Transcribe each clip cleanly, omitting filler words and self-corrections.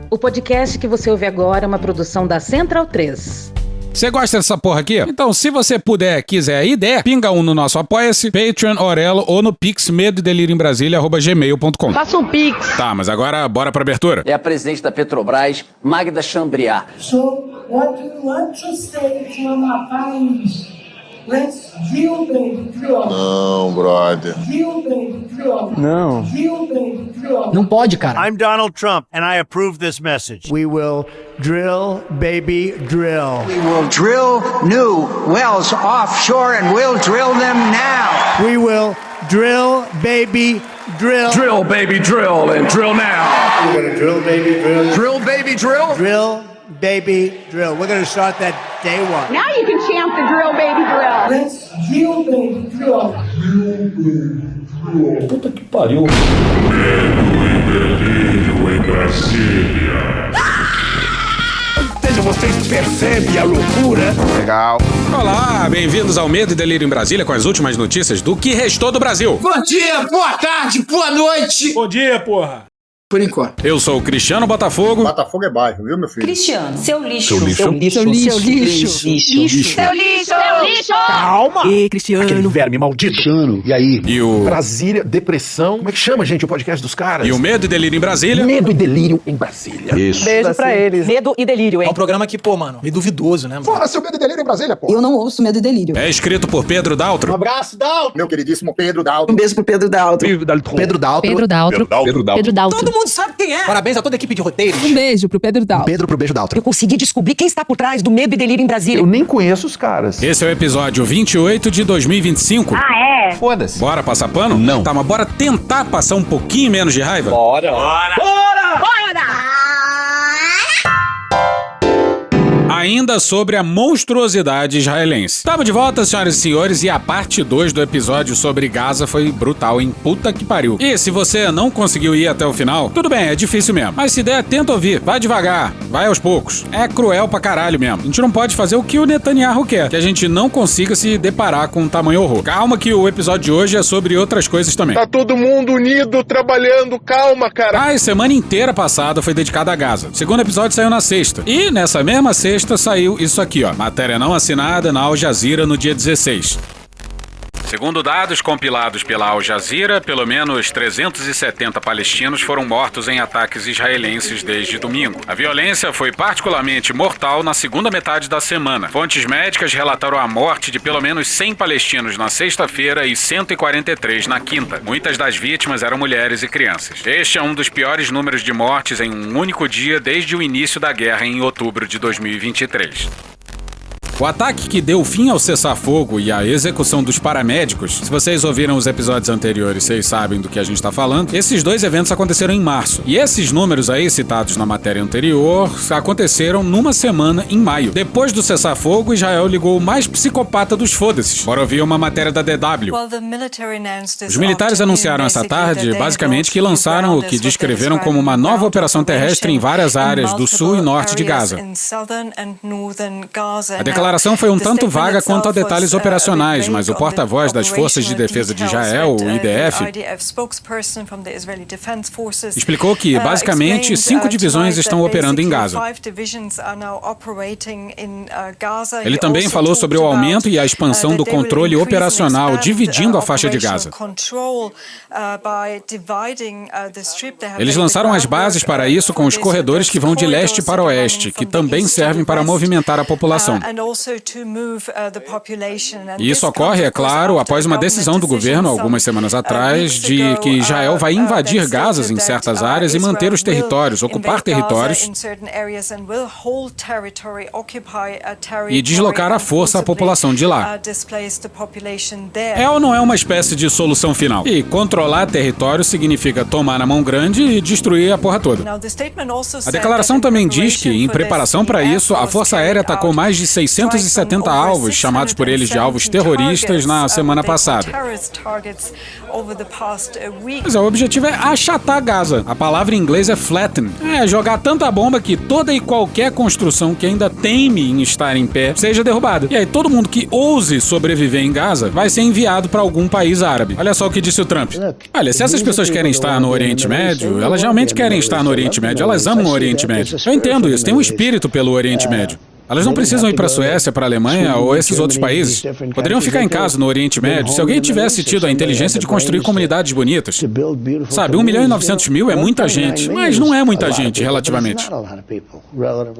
O podcast que você ouve agora é uma produção da Central 3. Você gosta dessa porra aqui? Então, se você puder, quiser e der, pinga um no nosso Apoia-se, Patreon, Orelo ou no Pix medoedelirioembrasilha@gmail.com. Faça um Pix. Tá, mas agora bora pra abertura. É a presidente da Petrobras, Magda Chambriard. So, what we want to say to Amapá is, let's drill, baby, drill. Não, brother. Drill, baby, drill. Não. Drill, baby, drill. Não pode, cara. I'm Donald Trump, and I approve this message. We will drill, baby, drill. We will drill new wells offshore and we'll drill them now. We will drill, baby, drill. Drill, baby, drill, and drill now. We're gonna drill, baby, drill. Drill, baby, drill. Drill, baby, drill. We're gonna start that day one. Now you can chant the drill, baby, drill. Let's drill, baby, drill. Puta que pariu. Vocês percebem a loucura? Legal. Olá, bem-vindos ao Medo e Delírio em Brasília com as últimas notícias do que restou do Brasil. Bom dia, boa tarde, boa noite. Bom dia, porra. Por enquanto. Eu sou o Cristiano Botafogo. Botafogo é bairro, viu, meu filho? Cristiano, seu lixo. Seu lixo. Seu lixo. Seu lixo. Lixo. Seu lixo. Seu lixo. Calma. Ei, Cristiano. Aquele verme maldito. Cristiano, e aí? E o... Brasília, depressão. Como é que chama, gente, o podcast dos caras? E o Medo e Delírio em Brasília. Medo e delírio em Brasília. Isso. Beijo pra eles. Medo e delírio, hein? É um programa que, pô, mano, meio duvidoso, né, mano? Porra, seu medo e delírio em Brasília, porra. Eu não ouço Medo e Delírio. É escrito por Pedro Daltro. Abraço, Dalton. Meu queridíssimo Pedro Daltro. Um beijo pro Pedro Daltro. Pedro Daltro. Pedro Daltro. Pedro Daltro. Todo mundo sabe quem é. Parabéns a toda a equipe de roteiro. Um beijo pro Pedro Daltro. Pedro pro beijo Daltro. Eu consegui descobrir quem está por trás do Medo e Delírio em Brasília. Eu nem conheço os caras. Esse é o episódio 28 de 2025. Ah, é? Foda-se. Bora passar pano? Não. Tá, mas bora tentar passar um pouquinho menos de raiva? Bora. Ainda sobre a monstruosidade israelense. Tamo de volta, senhoras e senhores, e a parte 2 do episódio sobre Gaza foi brutal, hein? Puta que pariu. E se você não conseguiu ir até o final, tudo bem, é difícil mesmo. Mas se der, tenta ouvir. Vai devagar, vai aos poucos. É cruel pra caralho mesmo. A gente não pode fazer o que o Netanyahu quer, que a gente não consiga se deparar com um tamanho horror. Calma que o episódio de hoje é sobre outras coisas também. Tá todo mundo unido, trabalhando, calma, cara. A semana inteira passada foi dedicada a Gaza. O segundo episódio saiu na sexta. E nessa mesma sexta saiu isso aqui, ó. Matéria não assinada na Al Jazeera no dia 16. Segundo dados compilados pela Al Jazeera, pelo menos 370 palestinos foram mortos em ataques israelenses desde domingo. A violência foi particularmente mortal na segunda metade da semana. Fontes médicas relataram a morte de pelo menos 100 palestinos na sexta-feira e 143 na quinta. Muitas das vítimas eram mulheres e crianças. Este é um dos piores números de mortes em um único dia desde o início da guerra em outubro de 2023. O ataque que deu fim ao cessar-fogo e à execução dos paramédicos, se vocês ouviram os episódios anteriores, vocês sabem do que a gente tá falando, esses dois eventos aconteceram em março. E esses números aí, citados na matéria anterior, aconteceram numa semana em maio. Depois do cessar-fogo, Israel ligou o mais psicopata dos foda-se. Bora ouvir uma matéria da DW. Os militares anunciaram essa tarde, basicamente, que lançaram o que descreveram como uma nova operação terrestre em várias áreas do sul e norte de Gaza. A declaração foi um tanto vaga quanto a detalhes operacionais, mas o porta-voz das Forças de Defesa de Israel, o IDF, explicou que, basicamente, 5 divisões estão operando em Gaza. Ele também falou sobre o aumento e a expansão do controle operacional, dividindo a faixa de Gaza. Eles lançaram as bases para isso com os corredores que vão de leste para oeste, que também servem para movimentar a população. E isso ocorre, é claro, após uma decisão do governo, algumas semanas atrás, de que Israel vai invadir Gaza em certas áreas e manter os territórios, ocupar territórios e deslocar à força a população de lá. É ou não é uma espécie de solução final? E controlar território significa tomar na mão grande e destruir a porra toda. A declaração também diz que, em preparação para isso, a Força Aérea atacou mais de 600 370 alvos, chamados por eles de alvos terroristas, na semana passada. Mas o objetivo é achatar Gaza. A palavra em inglês é flatten. É jogar tanta bomba que toda e qualquer construção que ainda teme em estar em pé seja derrubada. E aí todo mundo que ouse sobreviver em Gaza vai ser enviado para algum país árabe. Olha só o que disse o Trump. Olha, se essas pessoas querem estar no Oriente Médio, elas realmente querem estar no Oriente Médio. Elas amam o Oriente Médio. Eu entendo isso. Tem um espírito pelo Oriente Médio. Elas não precisam ir para a Suécia, para a Alemanha ou esses outros países. Poderiam ficar em casa no Oriente Médio se alguém tivesse tido a inteligência de construir comunidades bonitas. Sabe, 1.900.000 é muita gente, mas não é muita gente, relativamente.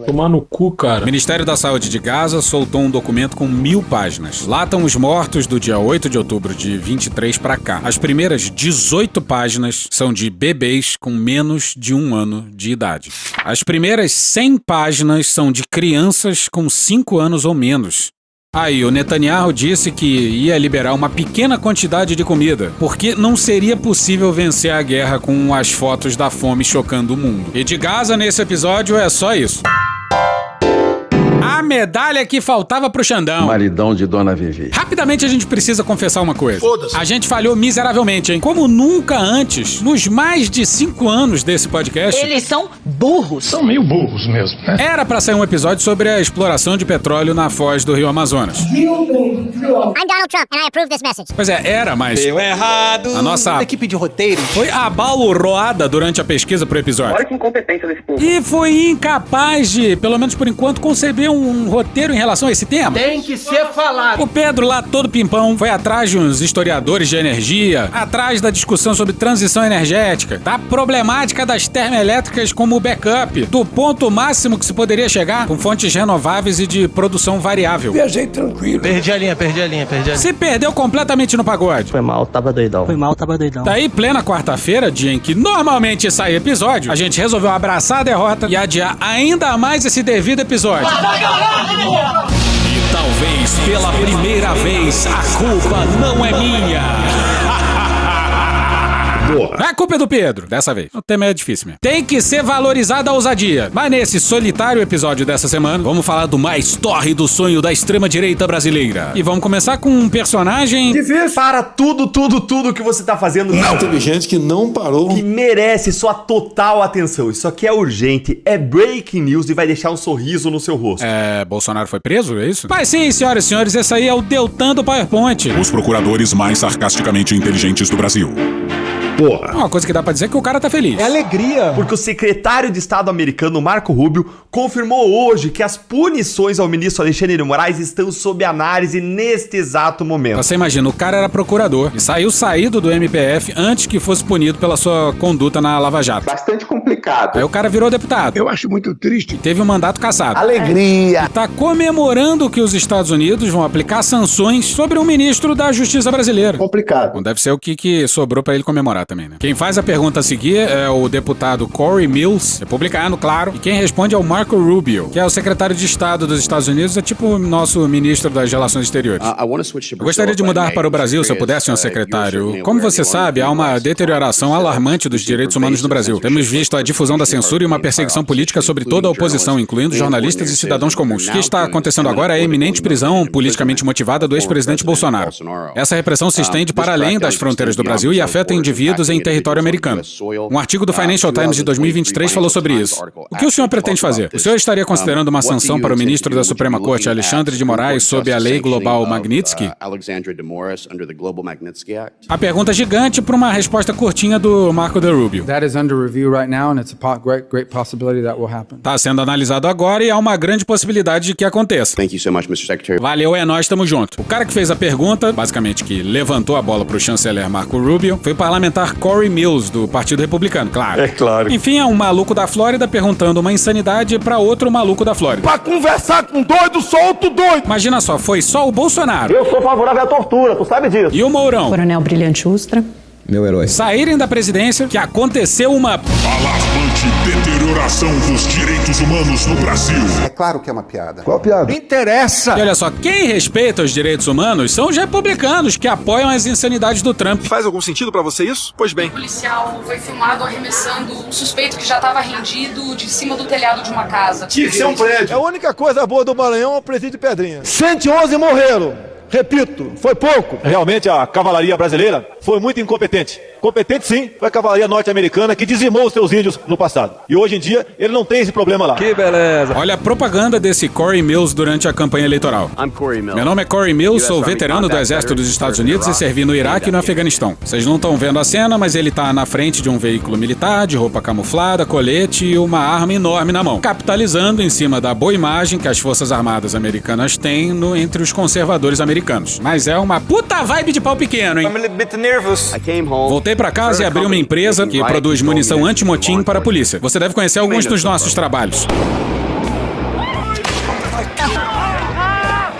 Tomar no cu, cara. O Ministério da Saúde de Gaza soltou um documento com 1.000 páginas. Lá estão os mortos do dia 8 de outubro de 23 para cá. As primeiras 18 páginas são de bebês com menos de 1 ano de idade. As primeiras 100 páginas são de crianças com 5 anos ou menos. Aí, o Netanyahu disse que ia liberar uma pequena quantidade de comida, porque não seria possível vencer a guerra com as fotos da fome chocando o mundo. E de Gaza, nesse episódio, é só isso. A medalha que faltava pro Xandão. Maridão de Dona Vivi. Rapidamente a gente precisa confessar uma coisa. A gente falhou miseravelmente, hein? Como nunca antes, nos mais de 5 anos desse podcast. Eles são burros. São meio burros mesmo, né? Era pra sair um episódio sobre a exploração de petróleo na foz do Rio Amazonas. Drill, baby, drill. I'm Donald Trump and I approve this message. Pois é, era, mas... Deu errado. A nossa equipe de roteiro foi abalroada durante a pesquisa pro episódio. Olha que incompetência desse povo. E foi incapaz de, pelo menos por enquanto, conceber um roteiro em relação a esse tema. tem que ser falado. O Pedro, lá todo pimpão, foi atrás de uns historiadores de energia, atrás da discussão sobre transição energética, da problemática das termoelétricas como backup, do ponto máximo que se poderia chegar com fontes renováveis e de produção variável. Viajei tranquilo. Perdi a linha. Se perdeu completamente no pagode. Foi mal, tava doidão. Daí, plena quarta-feira, dia em que normalmente sai episódio, a gente resolveu abraçar a derrota e adiar ainda mais esse devido episódio. E talvez pela primeira vez a culpa não é minha. A culpa é do Pedro, dessa vez. O tema é difícil mesmo. Tem que ser valorizada a ousadia. Mas nesse solitário episódio dessa semana, vamos falar do mais tórrido sonho da extrema-direita brasileira. E vamos começar com um personagem... Difícil. Para tudo que você tá fazendo. Não. Teve gente que não parou. Que merece sua total atenção. Isso aqui é urgente, é breaking news e vai deixar um sorriso no seu rosto. Bolsonaro foi preso, é isso? Mas sim, senhoras e senhores, esse aí é o Deltan do PowerPoint. Os procuradores mais sarcasticamente inteligentes do Brasil. Porra. Uma coisa que dá pra dizer é que o cara tá feliz. É alegria. Porque o secretário de Estado americano, Marco Rubio, confirmou hoje que as punições ao ministro Alexandre de Moraes estão sob análise neste exato momento. Você imagina, o cara era procurador e saiu saído do MPF antes que fosse punido pela sua conduta na Lava Jato. Bastante complicado. Aí o cara virou deputado. Eu acho muito triste. E teve um mandato cassado. Alegria. E tá comemorando que os Estados Unidos vão aplicar sanções sobre um ministro da Justiça brasileira. Complicado. Bom, deve ser o que sobrou pra ele comemorar também, né? Quem faz a pergunta a seguir é o deputado Corey Mills, republicano, claro, e quem responde é o Marco Rubio, que é o secretário de Estado dos Estados Unidos, é tipo o nosso ministro das Relações Exteriores. Eu gostaria de mudar para o Brasil, se eu pudesse, senhor secretário. Como você sabe, há uma deterioração alarmante dos direitos humanos no Brasil. Temos visto a difusão da censura e uma perseguição política sobre toda a oposição, incluindo jornalistas e cidadãos comuns. O que está acontecendo agora é a iminente prisão politicamente motivada do ex-presidente Bolsonaro. Essa repressão se estende para além das fronteiras do Brasil e afeta indivíduos em território americano. Um artigo do Financial Times de 2023 falou sobre isso. O que o senhor pretende fazer? O senhor estaria considerando uma sanção para o ministro da Suprema Corte, Alexandre de Moraes, sob a Lei Global Magnitsky? A pergunta gigante para uma resposta curtinha do Marco de Rubio. Tá sendo analisado agora e há uma grande possibilidade de que aconteça. Valeu, é nóis, tamo junto. O cara que fez a pergunta, basicamente que levantou a bola pro chanceler Marco Rubio, foi o parlamentar Corey Mills, do Partido Republicano, claro. É claro. Enfim, é um maluco da Flórida perguntando uma insanidade pra outro maluco da Flórida. Pra conversar com doido, solto doido. Imagina só, foi só o Bolsonaro. Eu sou favorável à tortura, tu sabe disso. E o Mourão. Coronel Brilhante Ustra. Meu herói. Saírem da presidência, que aconteceu uma Alarmante deterioração violação dos direitos humanos no Brasil. É claro que é uma piada. Qual piada? Não interessa. E olha só, quem respeita os direitos humanos são os republicanos que apoiam as insanidades do Trump. Faz algum sentido pra você isso? Pois bem. O policial foi filmado arremessando um suspeito que já estava rendido de cima do telhado de uma casa. Tinha que ser um prédio. A única coisa boa do Maranhão é o presídio de Pedrinha. 111 morreram. Repito, foi pouco. Realmente a cavalaria brasileira foi muito incompetente. Competente sim, foi a cavalaria norte-americana que dizimou os seus índios no passado. E hoje em dia ele não tem esse problema lá. Que beleza. Olha a propaganda desse Corey Mills durante a campanha eleitoral. Meu nome é Corey Mills, sou veterano do Exército dos Estados Unidos e servi no Iraque e no Afeganistão. Vocês não estão vendo a cena, mas ele tá na frente de um veículo militar, de roupa camuflada, colete e uma arma enorme na mão, capitalizando em cima da boa imagem que as Forças Armadas americanas têm entre os conservadores americanos. Mas é uma puta vibe de pau pequeno, hein? Voltei pra casa e abri uma empresa que produz munição anti-motim para a polícia. Você deve conhecer alguns dos nossos trabalhos.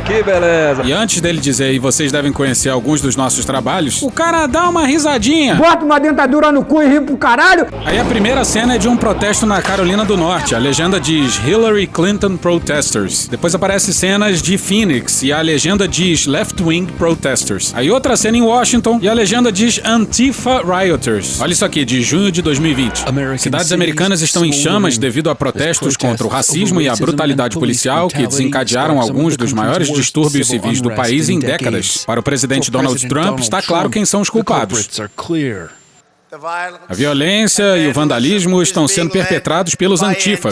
Que beleza. E antes dele dizer, e vocês devem conhecer alguns dos nossos trabalhos, o cara dá uma risadinha. Bota uma dentadura no cu e ri pro caralho. Aí a primeira cena é de um protesto na Carolina do Norte. A legenda diz Hillary Clinton Protesters. Depois aparece cenas de Phoenix e a legenda diz Left Wing Protesters. Aí outra cena em Washington e a legenda diz Antifa Rioters. Olha isso aqui, de junho de 2020. Cidades americanas estão em chamas devido a protestos contra o racismo e a brutalidade policial que desencadearam alguns dos maiores distúrbios civis do país em décadas. Para o presidente Donald Trump, está claro quem são os culpados. A violência e o vandalismo estão sendo perpetrados pelos Antifa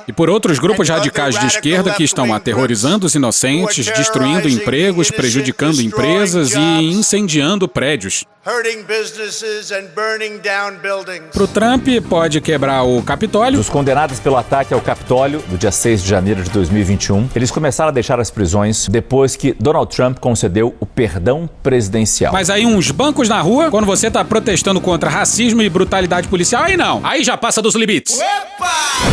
e por outros grupos radicais de esquerda que estão aterrorizando os inocentes, destruindo empregos, prejudicando empresas e incendiando prédios. Pro Trump, pode quebrar o Capitólio. Os condenados pelo ataque ao Capitólio, do dia 6 de janeiro de 2021, eles começaram a deixar as prisões depois que Donald Trump concedeu o perdão presidencial. Mas aí uns bancos na rua, quando você tá protestando contra racismo e brutalidade policial, aí não. Aí já passa dos limites.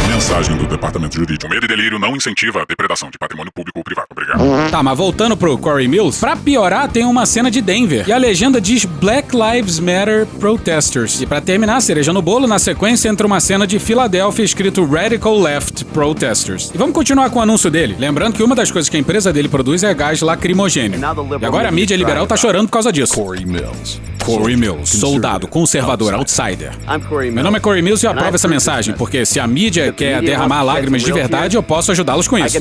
Mensagem do Departamento Jurídico. Medo e delírio não incentiva a depredação de patrimônio público ou privado. Obrigado. Tá, mas voltando pro Corey Mills, pra piorar tem uma cena de Denver. E a legenda diz Black Lives Matter Protesters. E pra terminar, cereja no bolo, na sequência entra uma cena de Filadélfia escrito Radical Left Protesters. E vamos continuar com o anúncio dele. Lembrando que uma das coisas que a empresa dele produz é gás lacrimogêneo. E agora a mídia liberal tá chorando por causa disso. Corey Mills, soldado, conservador, outsider. Meu nome é Corey Mills e eu aprovo essa mensagem, porque se a mídia quer derramar lágrimas de verdade, eu posso ajudá-los com isso.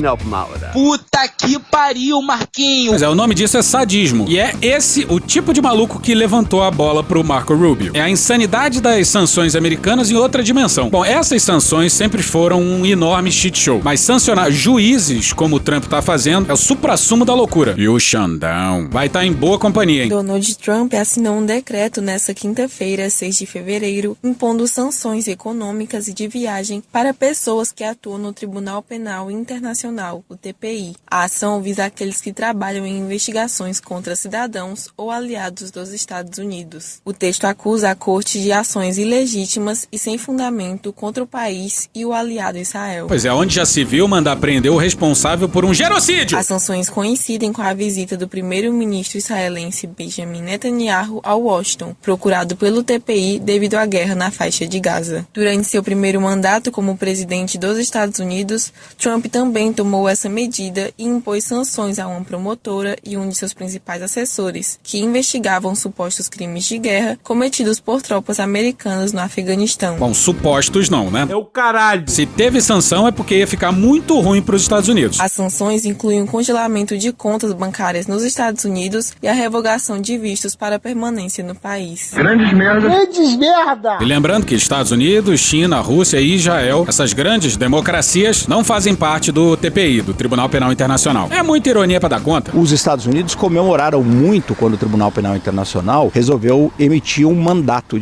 Puta que pariu, Marquinhos. Mas o nome disso é sadismo. E é esse o tipo de maluco que levantou a bola pro Marco Rubio. É a insanidade das sanções americanas em outra dimensão. Bom, essas sanções sempre foram um enorme shit show. Mas sancionar juízes, como o Trump tá fazendo, é o suprassumo da loucura. E o Xandão vai estar em boa companhia, hein? Donald Trump assinou um decreto nesta quinta-feira, 6 de fevereiro, impondo sanções econômicas e de viagem para pessoas que atuam no Tribunal Penal Internacional, o TPI. A ação visa aqueles que trabalham em investigações contra cidadãos ou aliados dos Estados Unidos. O texto acusa a corte de ações ilegítimas e sem fundamento contra o país e o aliado Israel. Pois é, onde já se viu mandar prender o responsável por um genocídio. As sanções coincidem com a visita do primeiro-ministro israelense Benjamin Netanyahu ao Washington, procurado pelo TPI devido à guerra na faixa de Gaza. Durante seu primeiro mandato como presidente dos Estados Unidos, Trump também tomou essa medida e impôs sanções a uma promotora e um de seus principais assessores, que investigavam supostos crimes de guerra cometidos por tropas americanas no Afeganistão. Bom, supostos não, né? É o caralho. Se teve sanção é porque ia ficar muito ruim pros Estados Unidos. As sanções incluem o congelamento de contas bancárias nos Estados Unidos e a revogação de vistos para permanência no país. Grandes merda. E lembrando que Estados Unidos, China, Rússia e Israel, essas grandes democracias, não fazem parte do TPI, do Tribunal Penal Internacional. É muita ironia pra dar conta. Os Estados Unidos comemoraram muito quando o Tribunal Penal Internacional resolveu emitir um mandado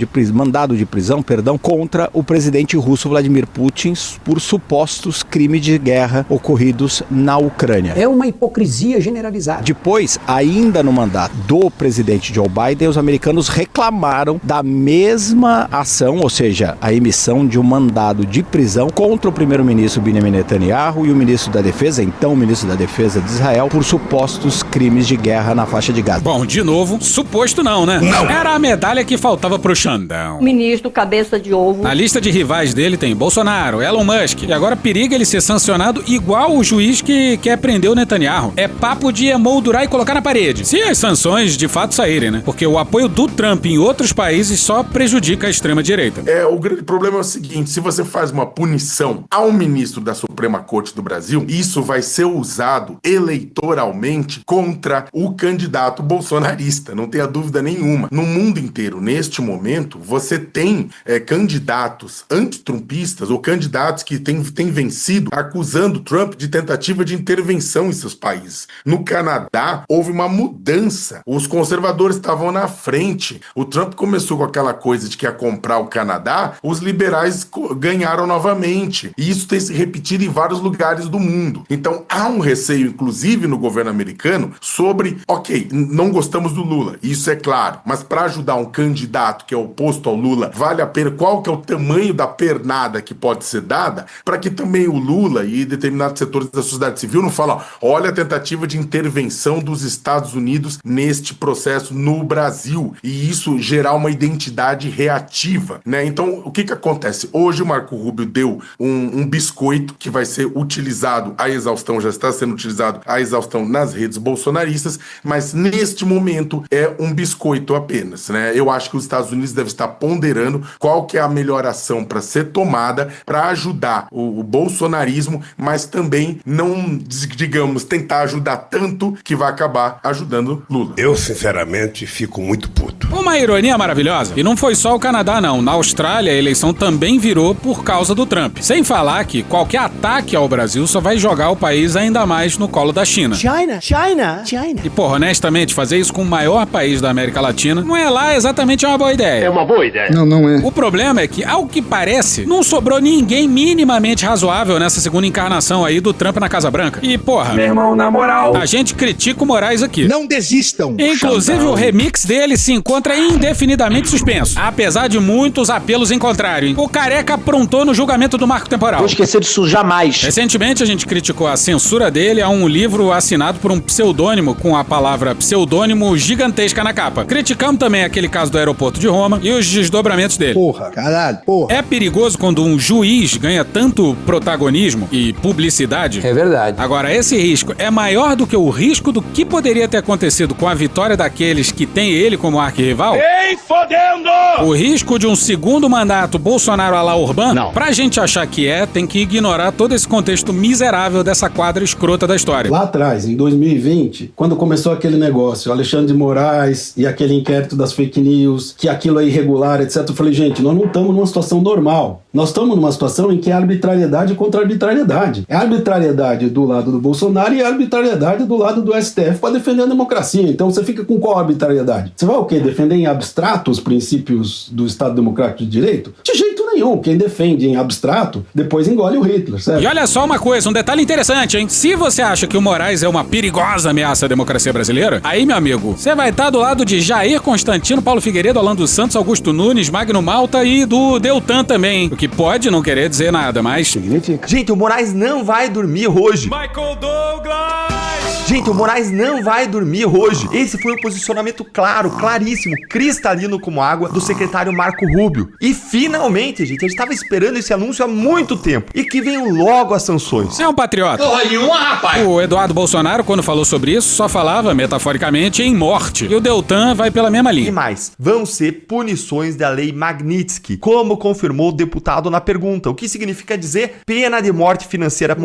de prisão contra o presidente russo Vladimir Putin por supostos crimes de guerra ocorridos na Ucrânia. É uma hipocrisia generalizada. Depois, ainda no mandato do presidente Joe Biden, os americanos reclamaram da mesma ação, ou seja, a emissão de um mandado de prisão contra o primeiro-ministro Benjamin Netanyahu e o ministro da Defesa, então o ministro da Defesa de Israel, por supostos crimes de guerra na faixa de Gaza. Bom, de novo, suposto não, né? Não. Era a medalha que faltava pro Xandão. Ministro cabeça de ovo. Na lista de rivais dele tem Bolsonaro, Elon Musk, e agora periga ele ser sancionado igual o juiz que quer prender o Netanyahu. É papo de emoldurar e colocar na parede. Se as sanções de fato saírem, né? Porque o apoio do Trump em outros países só prejudica a extrema-direita. O grande problema é o seguinte, se você faz uma punição a um ministro da Suprema Corte do Brasil, isso vai ser usado eleitoralmente contra o candidato bolsonarista, não tenha dúvida nenhuma. No mundo inteiro, neste momento, você tem candidatos antitrumpistas ou candidatos que têm vencido acusando Trump de tentativa de intervenção em seus países. No Canadá, houve uma mudança. Os conservadores estavam na frente. O Trump começou com aquela coisa de que ia comprar o Canadá, os liberais ganharam novamente. E isso tem se repetido em vários lugares do mundo. Então, há um receio, inclusive no governo americano, sobre, ok, não gostamos do Lula, isso é claro, mas para ajudar um candidato que é oposto ao Lula, vale a pena, qual que é o tamanho da pernada que pode ser dada, para que também o Lula e determinados setores da sociedade civil não falem, olha a tentativa de intervenção dos Estados Unidos neste processo no Brasil, e isso gerar uma identidade reativa, né? Então, o que acontece? Hoje o Marco Rubio deu um biscoito que vai ser utilizado à exaustão, já está sendo utilizado à exaustão nas redes bolsonaristas, mas neste momento é um biscoito apenas, né? Eu acho que os Estados Unidos devem estar ponderando qual que é a melhor ação para ser tomada para ajudar o bolsonarismo, mas também não, digamos, tentar ajudar tanto que vai acabar ajudando Lula. Eu, sinceramente, fico muito puto. Uma ironia maravilhosa. E não foi só o Canadá, não. Na Austrália, a eleição também virou por causa do Trump. Sem falar que qualquer ataque ao Brasil só vai jogar o país ainda mais no colo da China. China. E, porra, honestamente, fazer isso com o maior país da América Latina não é lá exatamente uma boa ideia. É uma boa ideia. Não é. O problema é que, ao que parece, não sobrou ninguém minimamente razoável nessa segunda encarnação aí do Trump na Casa Branca. E, porra, Meu irmão, na moral, a gente critica o Moraes aqui. Não desistam. Inclusive, o remix dele se encontra indefinidamente suspenso, apesar de muitos apelos em contrário, hein? O careca aprontou no julgamento do marco temporal. Vou esquecer disso jamais. Recentemente, a gente criticou a censura dele a um livro assinado por um pseudônimo com a palavra pseudônimo gigantesca na capa. Criticamos também aquele caso do aeroporto de Roma e os desdobramentos dele. Porra. É perigoso quando um juiz ganha tanto protagonismo e publicidade. É verdade. Agora, esse risco é maior do que o risco do que poderia ter acontecido com a vitória daqueles que têm ele como arquirrival? Ei, fodendo! O risco de um segundo mandato Bolsonaro à la Orbán? Não. Pra gente achar que tem que ignorar todo esse contexto miserável dessa quadra escrota da história. Lá atrás, em 2020, quando começou aquele negócio, Alexandre de Moraes e aquele inquérito das fake news, que aquilo é irregular, etc. Eu falei, gente, nós não estamos numa situação normal. Nós estamos numa situação em que é arbitrariedade contra arbitrariedade. É arbitrariedade do lado do Bolsonaro e é arbitrariedade do lado do STF para defender a democracia. Então você fica com qual arbitrariedade? Você vai o quê? Defender em abstrato os princípios do Estado Democrático de Direito? De jeito nenhum. Quem defende em abstrato, depois engole o Hitler, certo? E olha só uma coisa, um detalhe interessante, hein? Se você acha que o Moraes é uma perigosa ameaça à democracia brasileira, aí, meu amigo, você vai estar do lado de Jair Constantino, Paulo Figueiredo, Alan dos Santos, Augusto Nunes, Magno Malta e do Deltan também, hein? O que pode não querer dizer nada, mas significa. Gente, o Moraes não vai dormir hoje. Michael Douglas! Gente, o Moraes não vai dormir hoje. Esse foi o posicionamento claro, claríssimo, cristalino como água do secretário Marco Rubio. E finalmente, gente, a gente tava esperando esse anúncio há muito tempo. E que venham logo as sanções. É um patriota. Porra nenhuma, rapaz! O Eduardo Bolsonaro, quando falou sobre isso, só falava, metaforicamente, em morte. E o Deltan vai pela mesma linha. E mais, vão ser punições da lei Magnitsky, como confirmou o deputado na pergunta. O que significa dizer pena de morte financeira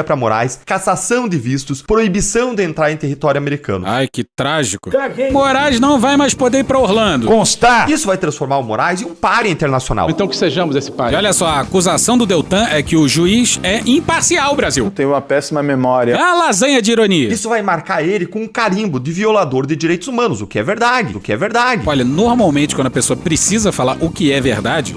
para Moraes, cassação de vistos, proibição de entrar em território americano. Ai, que trágico. Moraes não vai mais poder ir pra Orlando. Constar! Isso vai transformar o Moraes em um pária internacional. Então que sejamos esse pária. E olha só, a acusação do Deltan é que o juiz é imparcial, Brasil. Eu tenho uma péssima memória. É a lasanha de ironia. Isso vai marcar ele com um carimbo de violador de direitos humanos, o que é verdade. Olha, normalmente quando a pessoa precisa falar o que é verdade,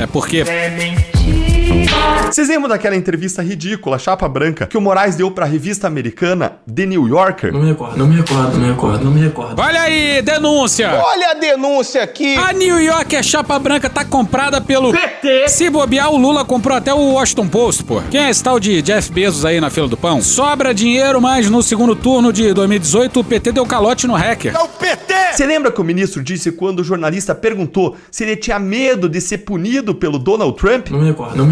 é porque... É mentira. Vocês lembram daquela entrevista ridícula, chapa branca, que o Moraes deu pra revista americana The New Yorker? Não me recordo. Olha aí, denúncia! Olha a denúncia aqui! A New Yorker chapa branca tá comprada pelo PT. Se bobear, o Lula comprou até o Washington Post, pô. Quem é esse tal de Jeff Bezos aí na fila do pão? Sobra dinheiro, mas no segundo turno de 2018 o PT deu calote no hacker. É o PT! Você lembra que o ministro disse quando o jornalista perguntou se ele tinha medo de ser punido pelo Donald Trump? Não me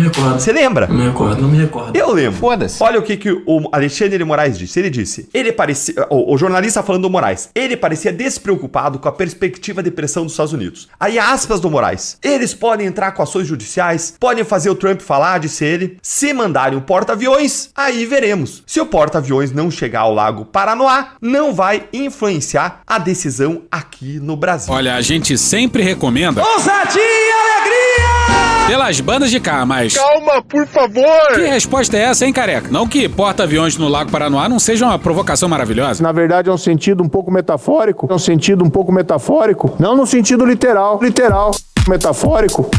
recordo. Você lembra? Não me recordo. Eu lembro. Foda-se. Olha o que o Alexandre de Moraes disse. Ele disse, ele parecia... O jornalista falando do Moraes. Ele parecia despreocupado com a perspectiva de pressão dos Estados Unidos. Aí aspas do Moraes. Eles podem entrar com ações judiciais, podem fazer o Trump falar, disse ele. Se mandarem o porta-aviões, aí veremos. Se o porta-aviões não chegar ao Lago Paranoá, não vai influenciar a decisão aqui no Brasil. Olha, a gente sempre recomenda... Ousadia e alegria! Pelas bandas de cá, mas... Calma, por favor! Que resposta é essa, hein, careca? Não que porta-aviões no Lago Paranoá não seja uma provocação maravilhosa. Na verdade é um sentido um pouco metafórico. Não no sentido literal. Metafórico.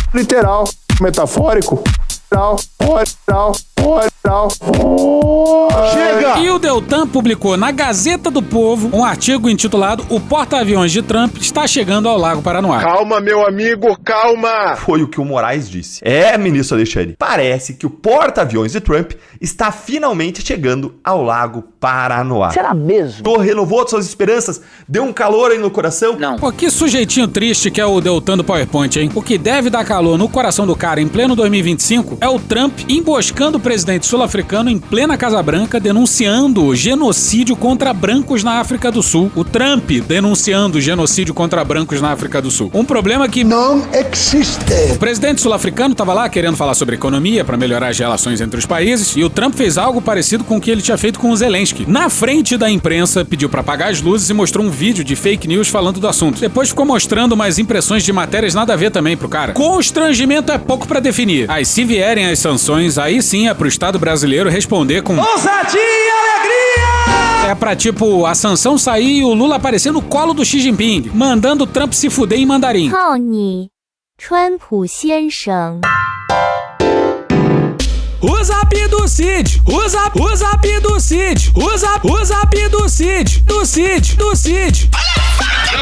Chega! E o Deltan publicou na Gazeta do Povo um artigo intitulado "O porta-aviões de Trump está chegando ao Lago Paranoá". Calma, meu amigo, calma! Foi o que o Moraes disse. Ministro Alexandre, parece que o porta-aviões de Trump está finalmente chegando ao Lago Paranoá. Será mesmo? Renovou suas esperanças? Deu um calor aí no coração? Não. Pô, que sujeitinho triste que é o Deltan do PowerPoint, hein? O que deve dar calor no coração do cara em pleno 2025 é o Trump emboscando o presidente sul-africano em plena Casa Branca, denunciando o genocídio contra brancos na África do Sul. O Trump denunciando o genocídio contra brancos na África do Sul. Um problema que não existe. O presidente sul-africano estava lá querendo falar sobre economia para melhorar as relações entre os países, e o Trump fez algo parecido com o que ele tinha feito com o Zelensky. Na frente da imprensa, pediu para apagar as luzes e mostrou um vídeo de fake news falando do assunto. Depois ficou mostrando umas impressões de matérias nada a ver também pro cara. Constrangimento é pouco para definir. Aí se vierem as sanções, aí sim é pro Estado brasileiro responder com ousadia e alegria! É pra tipo, a sanção sair e o Lula aparecer no colo do Xi Jinping, mandando o Trump se fuder em mandarim. O zap do Cid, o zap do Cid, o zap do Cid.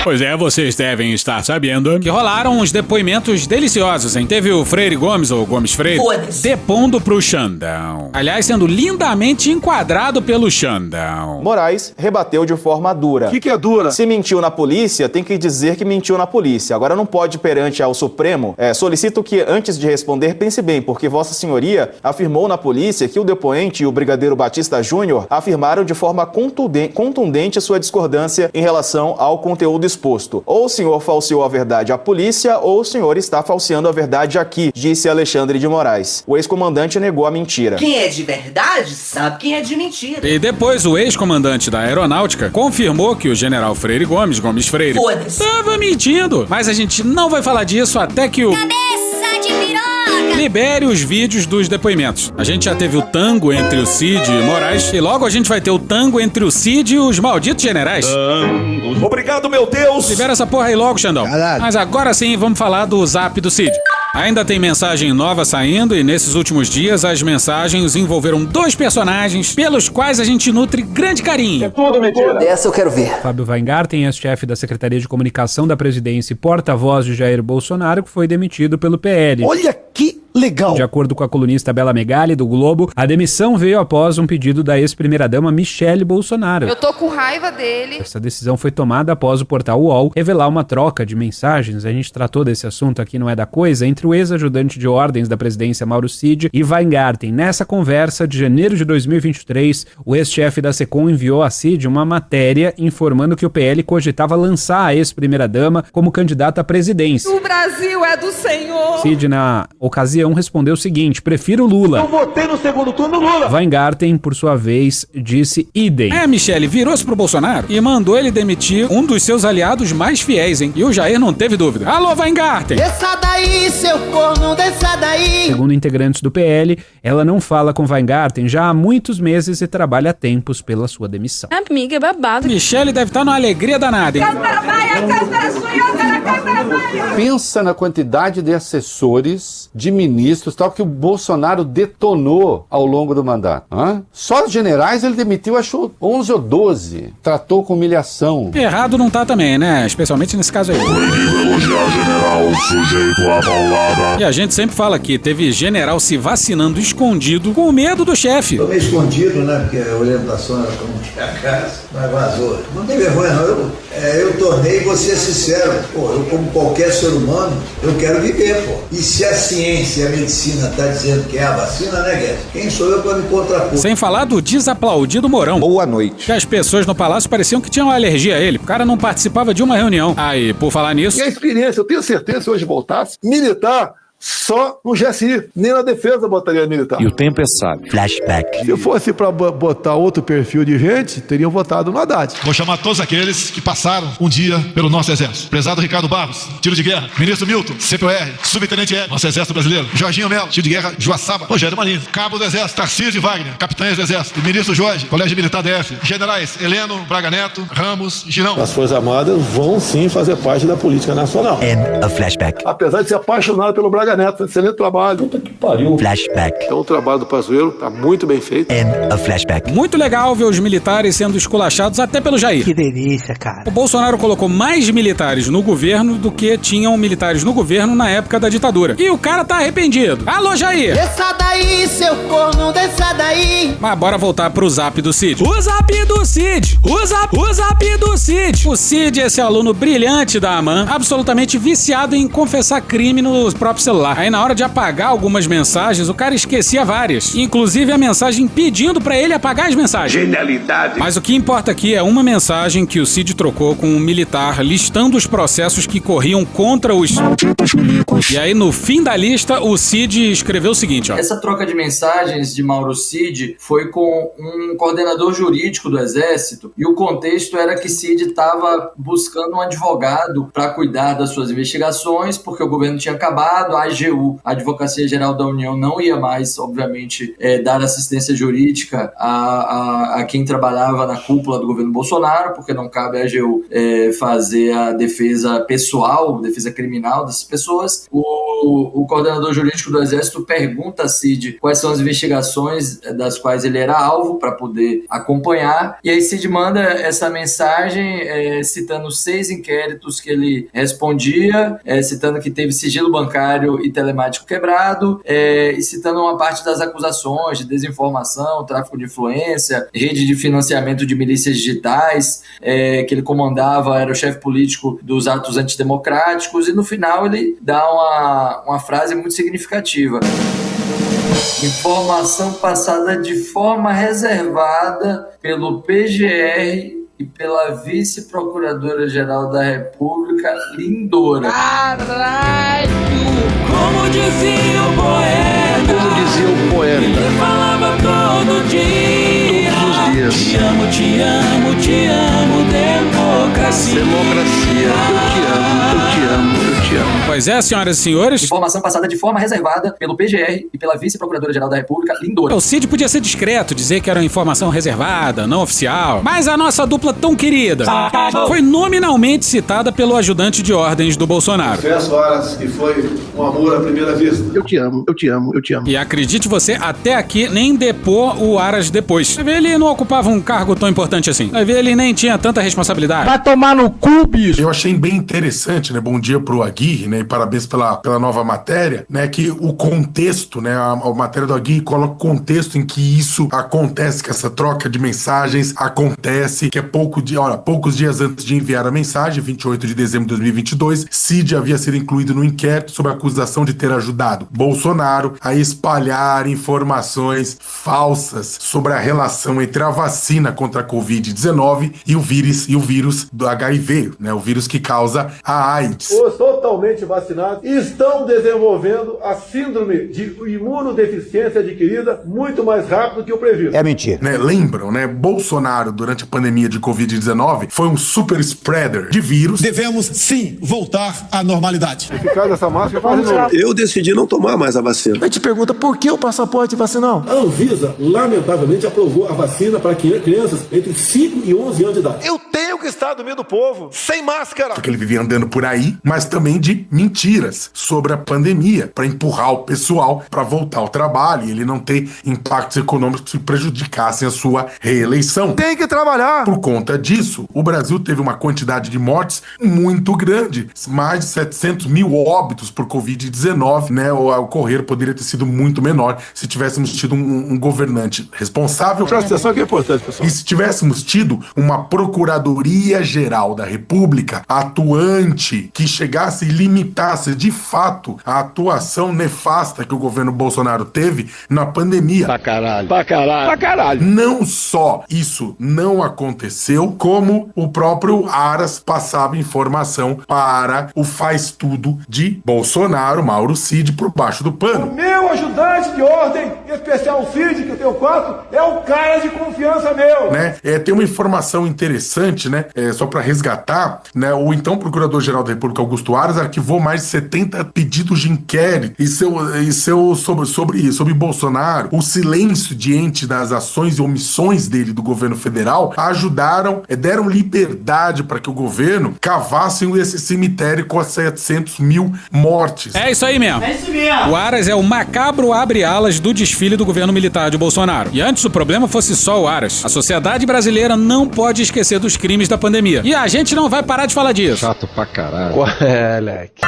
Pois é, vocês devem estar sabendo que rolaram uns depoimentos deliciosos, hein? Teve o Freire Gomes, ou Gomes Freire, depondo pro Xandão. Aliás, sendo lindamente enquadrado pelo Xandão. Moraes rebateu de forma dura. O que é dura? Se mentiu na polícia, tem que dizer que mentiu na polícia. Agora não pode perante ao Supremo. Solicito que, antes de responder, pense bem, porque Vossa Senhoria afirmou na polícia que o depoente e o brigadeiro Batista Júnior afirmaram de forma contundente sua discordância em relação ao conteúdo exposto. Ou o senhor falseou a verdade à polícia, ou o senhor está falseando a verdade aqui, disse Alexandre de Moraes. O ex-comandante negou a mentira. Quem é de verdade sabe quem é de mentira. E depois o ex-comandante da Aeronáutica confirmou que o general Freire Gomes Freire, estava mentindo. Mas a gente não vai falar disso até que o... Cabeça de piroca! Libere os vídeos dos depoimentos. A gente já teve o tango entre o Cid e Moraes, e logo a gente vai ter o tango entre o Cid e os malditos generais. Obrigado, meu Deus! Libera essa porra aí logo, Xandão. Caralho. Mas agora sim, vamos falar do zap do Cid. Ainda tem mensagem nova saindo, e nesses últimos dias as mensagens envolveram dois personagens pelos quais a gente nutre grande carinho. É tudo mentira. Essa eu quero ver. Fábio Weingarten, ex-chefe da Secretaria de Comunicação da Presidência e porta-voz de Jair Bolsonaro, que foi demitido pelo PL. Olha que legal! De acordo com a colunista Bela Megali, do Globo, a demissão veio após um pedido da ex-primeira-dama Michele Bolsonaro. Eu tô com raiva dele. Essa decisão foi tomada após o portal UOL revelar uma troca de mensagens, a gente tratou desse assunto aqui Não É da Coisa, entre o ex-ajudante de ordens da presidência Mauro Cid e Weingarten. Nessa conversa de janeiro de 2023, o ex-chefe da SECOM enviou a Cid uma matéria informando que o PL cogitava lançar a ex-primeira-dama como candidata à presidência. O Brasil é do Senhor! Cid, na ocasião, respondeu o seguinte: prefiro Lula. Eu votei no segundo turno Lula. Weingarten, por sua vez, disse idem. Michele virou-se pro Bolsonaro e mandou ele demitir um dos seus aliados mais fiéis, hein? E o Jair não teve dúvida. Alô, Weingarten! Desça daí, seu corno, desça daí! Segundo integrantes do PL, ela não fala com Weingarten já há muitos meses e trabalha há tempos pela sua demissão. Amiga, é babado. Michele deve estar numa alegria danada, hein? Pensa na quantidade de assessores, diminui ministros, tal, que o Bolsonaro detonou ao longo do mandato. Só os generais ele demitiu, acho 11 ou 12. Tratou com humilhação. Errado não tá também, né? Especialmente nesse caso aí. Proibido elogiar general sujeito à paulada. E a gente sempre fala que teve general se vacinando escondido com medo do chefe. Tô meio escondido, né? Porque a orientação era pra não tirar a casa, mas vazou. Não tem vergonha, não. Eu tornei você sincero. Pô, eu como qualquer ser humano, eu quero viver, pô. E se a ciência e a medicina tá dizendo que é a vacina, né, Guedes? Quem sou eu pra me contrapor? Sem falar do desaplaudido Mourão. Boa noite. Que as pessoas no palácio pareciam que tinham alergia a ele. O cara não participava de uma reunião. Aí, por falar nisso... E a experiência, eu tenho certeza, se hoje voltasse, militar... Só no GSI, nem na defesa botaria militar. E o tempo é sábio. Flashback. Se fosse para botar outro perfil de gente, teriam votado no Haddad. Vou chamar todos aqueles que passaram um dia pelo nosso exército. Prezado Ricardo Barros, tiro de guerra. Ministro Milton, CPOR, subtenente E, nosso exército brasileiro. Jorginho Melo, tiro de guerra, Joaçaba, Rogério Marinho. Cabo do exército, Tarcísio Wagner, capitães do exército. E ministro Jorge, Colégio Militar DF. Generais Heleno, Braga Neto, Ramos, Girão. As Forças Armadas vão sim fazer parte da política nacional. End of flashback. Apesar de ser apaixonado pelo Braga Neto, excelente trabalho. Puta que pariu. Flashback. Então o trabalho do Pazuello tá muito bem feito. End of flashback. Muito legal ver os militares sendo esculachados até pelo Jair. Que delícia, cara. O Bolsonaro colocou mais militares no governo do que tinham militares no governo na época da ditadura. E o cara tá arrependido. Alô, Jair! Desça daí, seu corno, desça daí. Mas bora voltar pro zap do Cid. O zap do Cid! O zap do Cid! O Cid é esse aluno brilhante da AMAN, absolutamente viciado em confessar crime no próprio celular. Aí na hora de apagar algumas mensagens, o cara esquecia várias. Inclusive a mensagem pedindo pra ele apagar as mensagens. Genialidade. Mas o que importa aqui é uma mensagem que o Cid trocou com um militar listando os processos que corriam contra os malditos milicos. E aí no fim da lista, o Cid escreveu o seguinte, ó. Essa troca de mensagens de Mauro Cid foi com um coordenador jurídico do Exército e o contexto era que Cid estava buscando um advogado para cuidar das suas investigações, porque o governo tinha acabado, a AGU, a Advocacia Geral da União, não ia mais, obviamente, dar assistência jurídica a quem trabalhava na cúpula do governo Bolsonaro, porque não cabe à AGU fazer a defesa pessoal, defesa criminal dessas pessoas. O coordenador jurídico do Exército pergunta a Cid quais são as investigações das quais ele era alvo para poder acompanhar, e aí Cid manda essa mensagem citando 6 inquéritos que ele respondia, citando que teve sigilo bancário e telemático quebrado, e citando uma parte das acusações de desinformação, tráfico de influência, rede de financiamento de milícias digitais, que ele comandava, era o chefe político dos atos antidemocráticos, e no final ele dá uma frase muito significativa. Informação passada de forma reservada pelo PGR e pela Vice-Procuradora-Geral da República, Lindora. Caralho! Como dizia o poeta. Ele falava todo dia. Todos os dias. Te amo, te amo, te amo, democracia. Democracia. Eu te amo, eu te amo, eu te amo. Pois é, senhoras e senhores. Informação passada de forma reservada pelo PGR e pela Vice-Procuradora-Geral da República, Lindora. O Cid podia ser discreto, dizer que era uma informação reservada, não oficial. Mas a nossa dupla tão querida foi nominalmente citada pelo ajudante de ordens do Bolsonaro. Confesso, Aras, que foi um amor à primeira vista. Eu te amo, eu te amo, eu te amo. E acredite você, até aqui nem depor o Aras depois. Vai ver, ele não ocupava um cargo tão importante assim. Vai ver, ele nem tinha tanta responsabilidade. Vai tomar no cu, bicho! Eu achei bem interessante, né? Bom dia pro Aguirre, né? E parabéns pela nova matéria, né? Que o contexto, né? A matéria do Aguirre coloca o contexto em que isso acontece, que essa troca de mensagens acontece, que é poucos dias antes de enviar a mensagem, 28 de dezembro de 2022, Cid havia sido incluído no inquérito sob a acusação de ter ajudado Bolsonaro a espalhar informações falsas sobre a relação entre a vacina contra a Covid-19 e o vírus do HIV, né? O vírus que causa a AIDS. Os totalmente vacinados estão desenvolvendo a síndrome de imunodeficiência adquirida muito mais rápido que o previsto. É mentira. Né? Lembram, né? Bolsonaro, durante a pandemia de Covid-19, foi um super spreader de vírus. Devemos, sim, voltar à normalidade. Eficaz dessa máscara quase não. Eu decidi não tomar mais a vacina. A gente pergunta por que o passaporte vacinal? A Anvisa, lamentavelmente, aprovou a vacina para crianças entre 5 e 11 anos de idade. Eu tenho que estar no meio do povo, sem máscara. Porque ele vivia andando por aí, mas também de mentiras sobre a pandemia para empurrar o pessoal para voltar ao trabalho e ele não ter impactos econômicos que prejudicassem a sua reeleição. Tem que trabalhar! Por conta disso, o Brasil teve uma quantidade de mortes muito grande, mais de 700 mil óbitos por Covid-19, né? O ocorrer poderia ter sido muito menor se tivéssemos tido um governante responsável. Presta atenção que é importante, pessoal. E se tivéssemos tido uma Procuradoria-Geral da República atuante que chegasse e limitasse de fato a atuação nefasta que o governo Bolsonaro teve na pandemia. Pra caralho. Pra caralho. Pra caralho. Não só isso não aconteceu, como o próprio Aras passava informação para o faz-tudo de Bolsonaro, Mauro Cid, por baixo do pano. O meu ajudante de ordem, em especial o Cid, que eu tenho 4, é um cara de confiança meu. Né? Tem uma informação interessante, né? Só para resgatar, né? O então Procurador-Geral da República, Augusto Aras, arquivou mais de 70 pedidos de inquérito sobre Bolsonaro. O silêncio diante das ações e omissões dele do governo federal ajudaram, deram liberdade para que o governo cavasse esse cemitério com as 700 mil mortes. É isso aí mesmo. É isso mesmo. O Aras é o macabro abre-alas do desfile do governo militar de Bolsonaro. E antes o problema fosse só o Aras. A sociedade brasileira não pode esquecer dos crimes da pandemia. E a gente não vai parar de falar disso. Chato pra caralho. Moleque.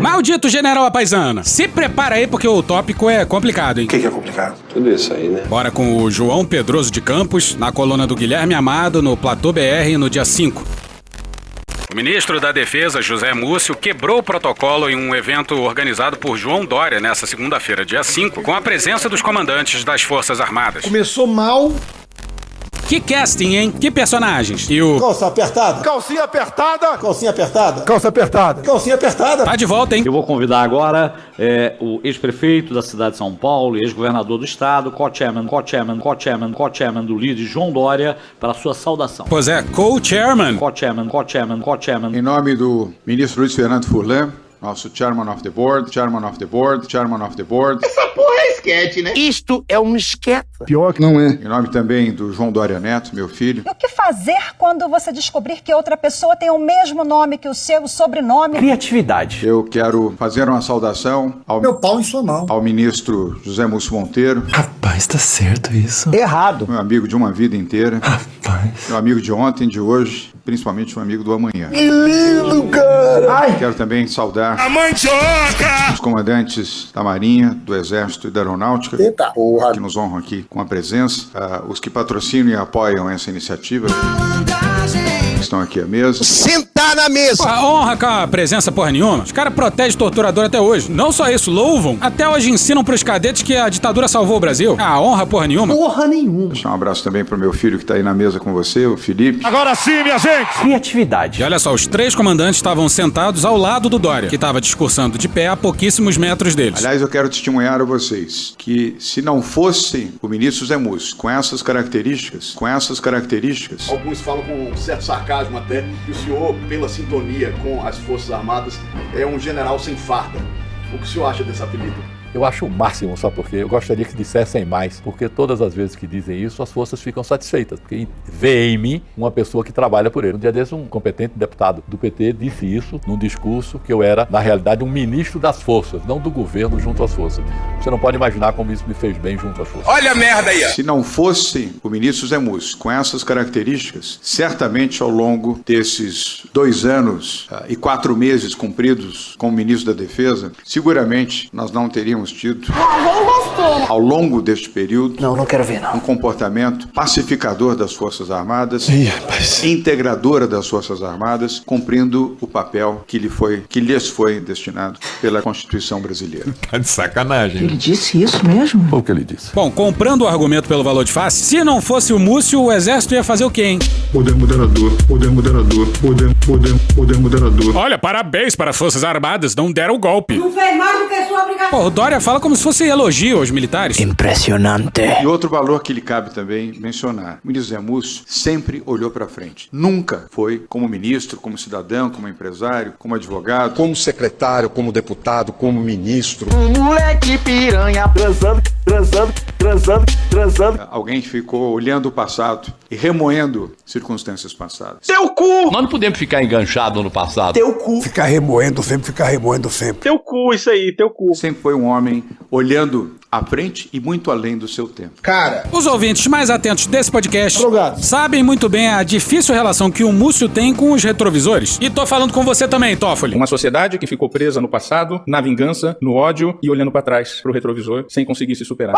Maldito general apaisana. Se prepara aí porque o tópico é complicado, hein? O que é complicado? Tudo isso aí, né? Bora com o João Pedroso de Campos, na coluna do Guilherme Amado, no Platô BR, no dia 5. O ministro da Defesa, José Múcio, quebrou o protocolo em um evento organizado por João Dória nesta segunda-feira, dia 5, com a presença dos comandantes das Forças Armadas. Começou mal. Que casting, hein? Que personagens? E o... Calça apertada. Calcinha apertada. Calcinha apertada. Calça apertada. Calcinha apertada. Tá de volta, hein? Eu vou convidar agora o ex-prefeito da cidade de São Paulo, ex-governador do estado, co-chairman do líder João Dória, para a sua saudação. Pois é, co-chairman. Co-chairman. Em nome do ministro Luiz Fernando Furlan, nosso chairman of the board. Essa porra é esquete, né? Isto é um esquete. Pior que não é. Em nome também do João Dória Neto, meu filho. E o que fazer quando você descobrir que outra pessoa tem o mesmo nome que o seu, sobrenome? Criatividade. Eu quero fazer uma saudação ao Meu pau em sua mão. ao ministro José Múcio Monteiro. Rapaz, tá certo isso. Errado. Meu amigo de uma vida inteira. Rapaz. Meu amigo de ontem, de hoje, principalmente um amigo do amanhã. Que lindo, cara. Ai. Quero também saudar A mandioca! os comandantes da Marinha, do Exército e da Aeronáutica, Eita porra. que nos honram aqui com a presença, os que patrocinam e apoiam essa iniciativa, estão aqui à mesa. Sentar na mesa. Porra, honra com a presença porra nenhuma. Os caras protegem torturador até hoje. Não só isso, louvam. Até hoje ensinam pros cadetes que a ditadura salvou o Brasil. Ah, honra porra nenhuma. Porra nenhuma. Deixar um abraço também pro meu filho que tá aí na mesa com você, o Felipe. Agora sim, minha gente. Criatividade. E olha só, os 3 comandantes estavam sentados ao lado do Dória, que estava discursando de pé a pouquíssimos metros deles. Aliás, eu quero testemunhar a vocês que se não fosse o ministro Zé Múcio com essas características, Alguns falam com um certo sarcasmo até que o senhor, pela sintonia com as Forças Armadas, é um general sem farda. O que o senhor acha desse apelido? Eu acho o máximo, só porque eu gostaria que dissessem mais, porque todas as vezes que dizem isso, as forças ficam satisfeitas, porque vê em mim uma pessoa que trabalha por ele. Um dia desses, um competente deputado do PT disse isso num discurso que eu era, na realidade, um ministro das forças, não do governo junto às forças. Você não pode imaginar como isso me fez bem junto às forças. Olha a merda aí! Se não fosse o ministro Zé Múcio com essas características, certamente ao longo desses 2 anos e 4 meses cumpridos como ministro da Defesa, seguramente nós não teríamos tido, ao longo deste período, Não quero ver, não. um comportamento pacificador das Forças Armadas, integradora das Forças Armadas, cumprindo o papel que lhes foi destinado pela Constituição brasileira. Tá de sacanagem. Ele disse isso mesmo? Foi o que ele disse. Bom, comprando o argumento pelo valor de face, se não fosse o Múcio, o Exército ia fazer o quê, hein? Poder moderador. Olha, parabéns para as Forças Armadas, não deram o golpe. Não fez mais do que sua obrigação. Pô, o Dória fala como se fosse elogio aos militares. Impressionante. E outro valor que lhe cabe também mencionar. O ministro Zé Múcio sempre olhou para frente. Nunca foi como ministro, como cidadão, como empresário, como advogado. Como secretário, como deputado, como ministro. Um moleque piranha transando transando. Alguém ficou olhando o passado e remoendo circunstâncias passadas. Teu cu! Nós não podemos ficar enganchados no passado. Teu cu! Ficar remoendo sempre. Teu cu, isso aí, teu cu. Sempre foi um homem olhando à frente e muito além do seu tempo. Cara, Os ouvintes mais atentos desse podcast sabem muito bem a difícil relação que o Múcio tem com os retrovisores. E tô falando com você também, Toffoli. Uma sociedade que ficou presa no passado, na vingança, no ódio e olhando pra trás, pro retrovisor, sem conseguir se superar.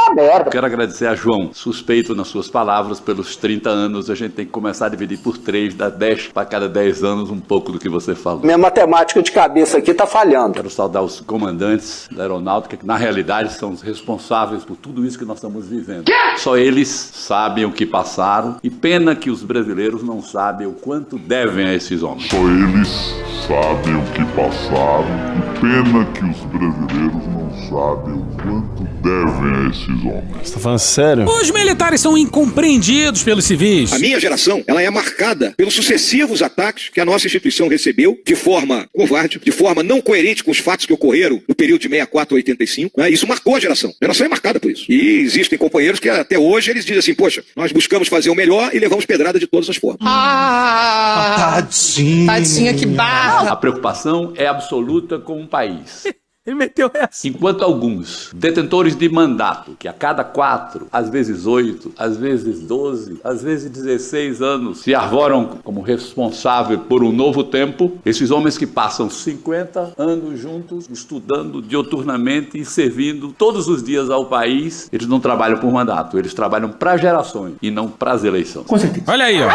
Quero agradecer a João, suspeito nas suas palavras, pelos 30 anos. A gente tem que começar a dividir por 3, dá 10 para cada 10 anos, um pouco do que você falou. Minha matemática de cabeça aqui tá falhando. Quero saudar os comandantes da aeronáutica, que na realidade são os responsáveis por tudo isso que nós estamos vivendo. Só eles sabem o que passaram, e pena que os brasileiros não sabem o quanto devem a esses homens. Só eles sabem o que passaram, e pena que os brasileiros não sabem o quanto devem a esses homens. Você tá falando sério? Os militares são incompreendidos pelos civis. A minha geração, ela é marcada pelos sucessivos ataques que a nossa instituição recebeu de forma covarde, de forma não coerente com os fatos que ocorreram no período de 64 a 85. Isso marcou a geração. A geração é marcada por isso. E existem companheiros que até hoje eles dizem assim, poxa, nós buscamos fazer o melhor e levamos pedrada de todas as formas. Tadinho. Tadinha, que barra. A preocupação é absoluta com o país. Ele meteu essa. Enquanto alguns detentores de mandato, que a cada 4, às vezes 8, às vezes 12, às vezes 16 anos, se arvoram como responsável por um novo tempo, esses homens que passam 50 anos juntos, estudando dioturnamente e servindo todos os dias ao país, eles não trabalham por mandato, eles trabalham para gerações e não para as eleições. Com certeza. Olha aí, ó.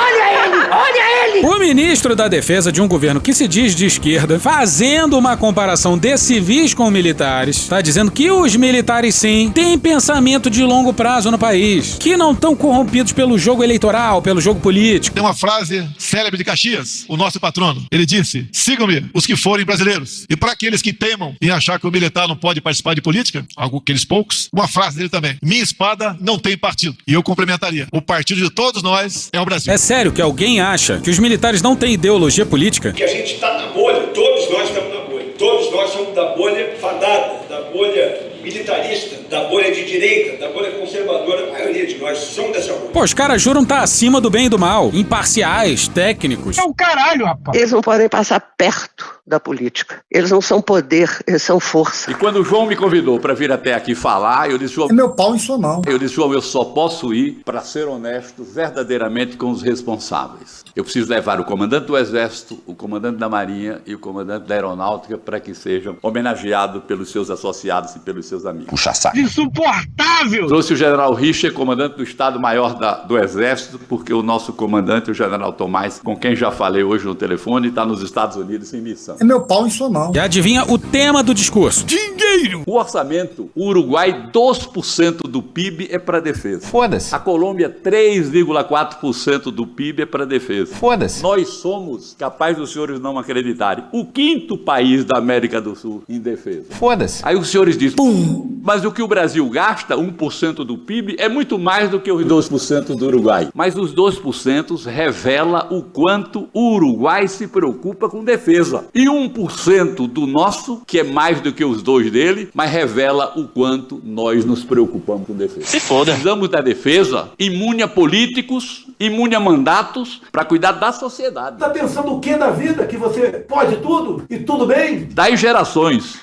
Olha ele! O ministro da Defesa de um governo que se diz de esquerda, fazendo uma comparação de civis com militares, está dizendo que os militares, sim, têm pensamento de longo prazo no país, que não estão corrompidos pelo jogo eleitoral, pelo jogo político. Tem uma frase célebre de Caxias, o nosso patrono. Ele disse: sigam-me os que forem brasileiros. E para aqueles que temam em achar que o militar não pode participar de política, aqueles poucos, uma frase dele também: minha espada não tem partido. E eu complementaria: o partido de todos nós é o Brasil. É sério que alguém acha que os militares não têm ideologia política? Que a gente está na bolha, todos nós estamos na bolha. Todos nós somos da bolha fadada, da bolha militarista, da bolha de direita, da bolha conservadora. A maioria de nós somos dessa bolha. Pô, os caras juram estar acima do bem e do mal, imparciais, técnicos. É o caralho, rapaz. Eles não podem passar perto da política. Eles não são poder, eles são força. E quando o João me convidou para vir até aqui falar, eu disse: João, É meu pau em sua mão. eu disse, João, eu só posso ir para ser honesto verdadeiramente com os responsáveis. Eu preciso levar o comandante do Exército, o comandante da Marinha e o comandante da Aeronáutica para que sejam homenageados pelos seus associados e pelos seus amigos. Puxa saco. Insuportável! Trouxe o general Richer, comandante do Estado-Maior do Exército, porque o nosso comandante, o general Tomás, com quem já falei hoje no telefone, está nos Estados Unidos em missão. É meu pau em sua mão. E adivinha o tema do discurso? Dinheiro! O orçamento, o Uruguai, 2% do PIB é para defesa. Foda-se. A Colômbia, 3,4% do PIB é para defesa. Foda-se. Nós somos, capaz dos senhores não acreditarem, o 5º país da América do Sul em defesa. Foda-se. Aí os senhores dizem, pum, mas o que o Brasil gasta, 1% do PIB, é muito mais do que os 2% do Uruguai. Mas os 2% revela o quanto o Uruguai se preocupa com defesa. E 1% do nosso, que é mais do que os 2 dele, mas revela o quanto nós nos preocupamos com defesa. Se foda. Precisamos da defesa imune a políticos, imune a mandatos, para cuidar da sociedade. Tá pensando o que da vida? Que você pode tudo e tudo bem? Das gerações.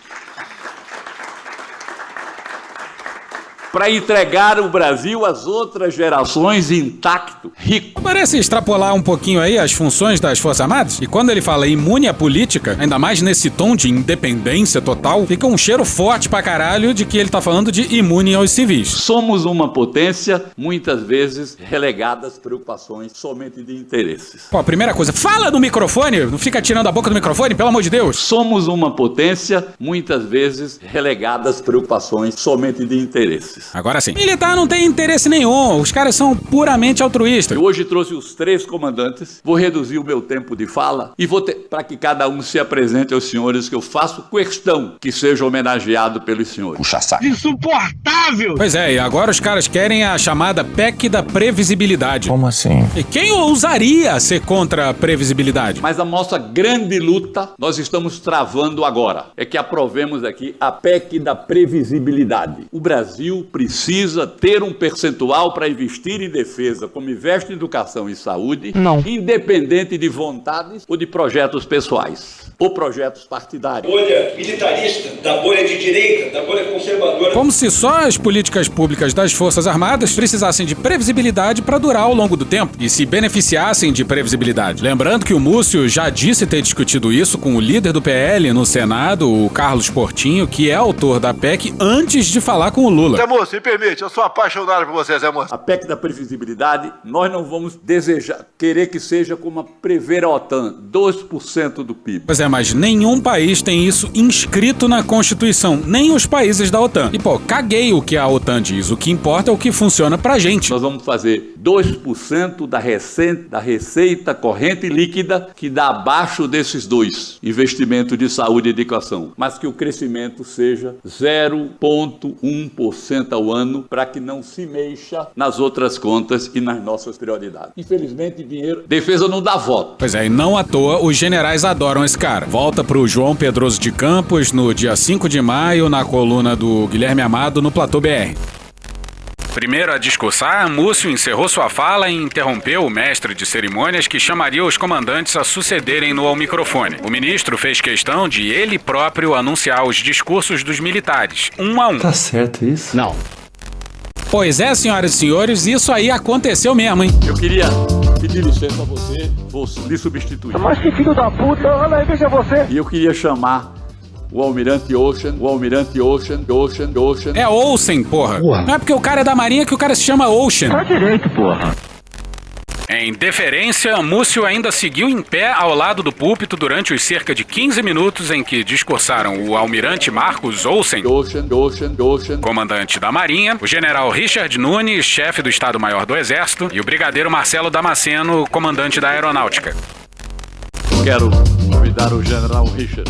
Para entregar o Brasil às outras gerações intacto, rico. Parece extrapolar um pouquinho aí as funções das Forças Armadas. E quando ele fala imune à política, ainda mais nesse tom de independência total, fica um cheiro forte pra caralho de que ele tá falando de imune aos civis. Somos uma potência, muitas vezes relegada às preocupações somente de interesses. Pô, a primeira coisa, fala no microfone, não fica tirando a boca do microfone, pelo amor de Deus. Somos uma potência, muitas vezes relegada às preocupações somente de interesses. Agora sim. Militar não tem interesse nenhum, os caras são puramente altruístas. Eu hoje trouxe os 3 comandantes, vou reduzir o meu tempo de fala e vou para que cada um se apresente aos senhores, que eu faço questão que seja homenageado pelos senhores. Puxa saco. Insuportável! Pois é, e agora os caras querem a chamada PEC da previsibilidade. Como assim? E quem ousaria ser contra a previsibilidade? Mas a nossa grande luta nós estamos travando agora. É que aprovemos aqui a PEC da previsibilidade. O Brasil precisa ter um percentual para investir em defesa, como investe em educação e saúde, independente de vontades ou de projetos pessoais ou projetos partidários. Bolha militarista, da bolha de direita, da bolha conservadora. Como se só as políticas públicas das Forças Armadas precisassem de previsibilidade para durar ao longo do tempo e se beneficiassem de previsibilidade. Lembrando que o Múcio já disse ter discutido isso com o líder do PL no Senado, o Carlos Portinho, que é autor da PEC, antes de falar com o Lula. Zé Múcio, me permite, eu sou apaixonado por você, Zé Múcio. A PEC da previsibilidade, nós não vamos querer que seja como prever a OTAN, 2% do PIB. Pois é, mas nenhum país tem isso inscrito na Constituição, nem os países da OTAN. E pô, caguei o que a OTAN diz, o que importa é o que funciona pra gente. Nós vamos fazer 2% da receita corrente líquida, que dá abaixo desses dois, investimento de saúde e educação, mas que o crescimento seja 0,1% ao ano, para que não se mexa nas outras contas e nas nossas prioridades. Infelizmente, dinheiro, defesa não dá voto. Pois é, e não à toa os generais adoram esse cara. Volta pro João Pedroso de Campos no dia 5 de maio, na coluna do Guilherme Amado no Platô BR. Primeiro a discursar, Múcio encerrou sua fala e interrompeu o mestre de cerimônias que chamaria os comandantes a sucederem-no ao microfone. O ministro fez questão de ele próprio anunciar os discursos dos militares, um a um. Tá certo isso? Não. Pois é, senhoras e senhores, isso aí aconteceu mesmo, hein? Eu queria pedir licença a você, vou lhe substituir. Mas que filho da puta, olha aí, veja você. E eu queria chamar o Almirante Ocean. É Olsen, porra. Não é porque o cara é da Marinha que o cara se chama Ocean. Tá direito, porra. Em deferência, Múcio ainda seguiu em pé ao lado do púlpito durante os cerca de 15 minutos em que discursaram o almirante Marcos Olsen, comandante da Marinha, o general Richard Nunes, chefe do Estado-Maior do Exército, e o brigadeiro Marcelo Damasceno, comandante da Aeronáutica. Quero convidar o general Richard.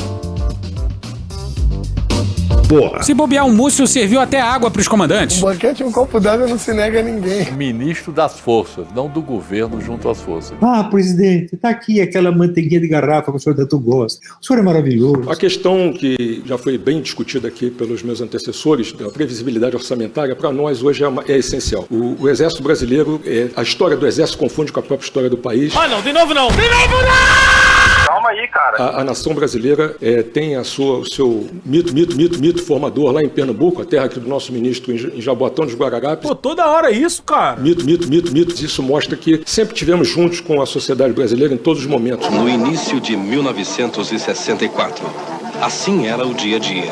Porra. Se bobear, o Múcio serviu até água pros comandantes. Um banquete e um copo d'água não se nega a ninguém. Ministro das forças, não do governo junto às forças. Ah, presidente, tá aqui aquela manteiguinha de garrafa que o senhor tanto gosta. O senhor é maravilhoso. A questão que já foi bem discutida aqui pelos meus antecessores, da previsibilidade orçamentária, para nós hoje é essencial. O Exército Brasileiro, a história do Exército confunde com a própria história do país. Ah, não, de novo não! De novo não! Calma aí, cara. A nação brasileira tem o seu mito formador lá em Pernambuco, a terra aqui do nosso ministro em Jaboatão dos Guararapes. Pô, toda hora isso, cara. Mito. Isso mostra que sempre tivemos juntos com a sociedade brasileira em todos os momentos. No início de 1964, assim era o dia a dia.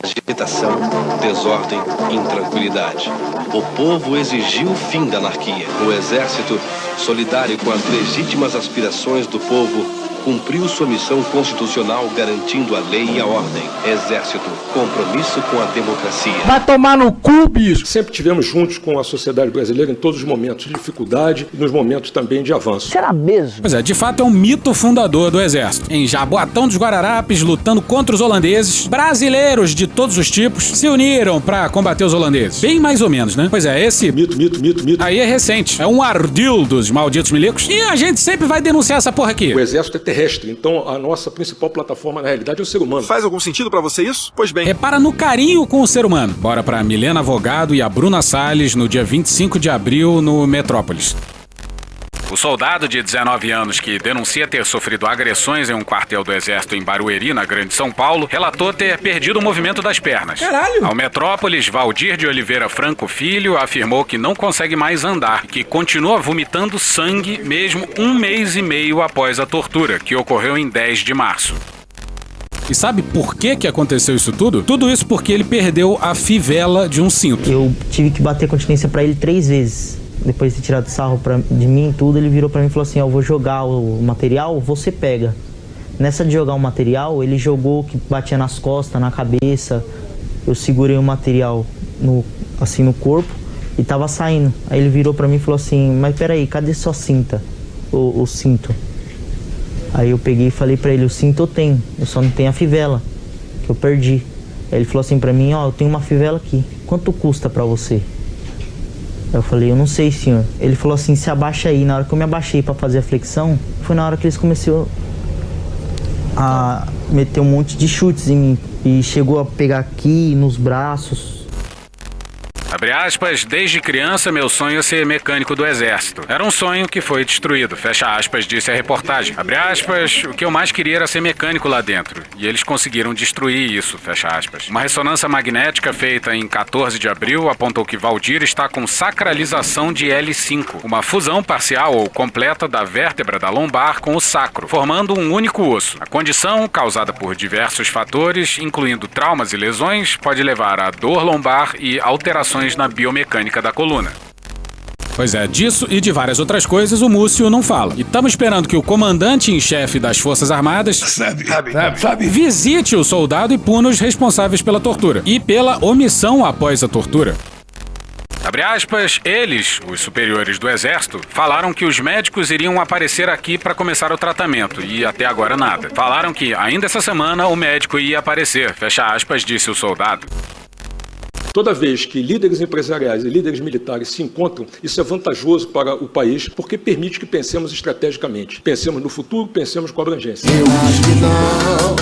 Agitação, desordem, intranquilidade. O povo exigiu o fim da anarquia. O exército, solidário com as legítimas aspirações do povo, cumpriu sua missão constitucional garantindo a lei e a ordem. Exército, compromisso com a democracia. Vai tomar no cu, bicho! Sempre tivemos juntos com a sociedade brasileira em todos os momentos de dificuldade e nos momentos também de avanço. Será mesmo? Pois é, de fato é um mito fundador do Exército. Em Jaboatão dos Guararapes, lutando contra os holandeses, brasileiros de todos os tipos se uniram pra combater os holandeses. Bem mais ou menos, né? Pois é, esse mito aí é recente. É um ardil dos malditos milicos e a gente sempre vai denunciar essa porra aqui. O Exército é terrestre, então a nossa principal plataforma na realidade é o ser humano. Faz algum sentido pra você isso? Pois bem. Repara no carinho com o ser humano. Bora pra Milena Avogado e a Bruna Salles no dia 25 de abril no Metrópolis. O soldado de 19 anos que denuncia ter sofrido agressões em um quartel do Exército em Barueri, na Grande São Paulo, relatou ter perdido o movimento das pernas. Caralho! Ao Metrópolis, Valdir de Oliveira Franco Filho afirmou que não consegue mais andar e que continua vomitando sangue mesmo 1 mês e meio após a tortura, que ocorreu em 10 de março. E sabe por que aconteceu isso tudo? Tudo isso porque ele perdeu a fivela de um cinto. Eu tive que bater continência pra ele 3 vezes. Depois de ter tirado sarro de mim e tudo, ele virou pra mim e falou assim, eu vou jogar o material, você pega. Nessa de jogar o material, ele jogou que batia nas costas, na cabeça. Eu segurei o material no corpo e tava saindo. Aí ele virou pra mim e falou assim, mas peraí, cadê sua cinta? O cinto. Aí eu peguei e falei pra ele, o cinto eu tenho só não tenho a fivela, que eu perdi. Aí ele falou assim pra mim, eu tenho uma fivela aqui, quanto custa pra você? Eu falei, eu não sei, senhor. Ele falou assim, se abaixa aí. Na hora que eu me abaixei pra fazer a flexão, foi na hora que eles começaram a meter um monte de chutes em mim. E chegou a pegar aqui, nos braços. Abre aspas, desde criança meu sonho é ser mecânico do exército. Era um sonho que foi destruído, fecha aspas, disse a reportagem. Abre aspas, o que eu mais queria era ser mecânico lá dentro. E eles conseguiram destruir isso, fecha aspas. Uma ressonância magnética feita em 14 de abril apontou que Valdir está com sacralização de L5, uma fusão parcial ou completa da vértebra da lombar com o sacro, formando um único osso. A condição, causada por diversos fatores, incluindo traumas e lesões, pode levar a dor lombar e alterações na biomecânica da coluna. Pois é, disso e de várias outras coisas o Múcio não fala. E estamos esperando que o comandante em chefe das Forças Armadas visite o soldado e puna os responsáveis pela tortura e pela omissão após a tortura. Abre aspas, eles, os superiores do exército, falaram que os médicos iriam aparecer aqui para começar o tratamento e até agora nada. Falaram que ainda essa semana o médico ia aparecer, fecha aspas, disse o soldado. Toda vez que líderes empresariais e líderes militares se encontram, isso é vantajoso para o país, porque permite que pensemos estrategicamente. Pensemos no futuro, pensemos com abrangência.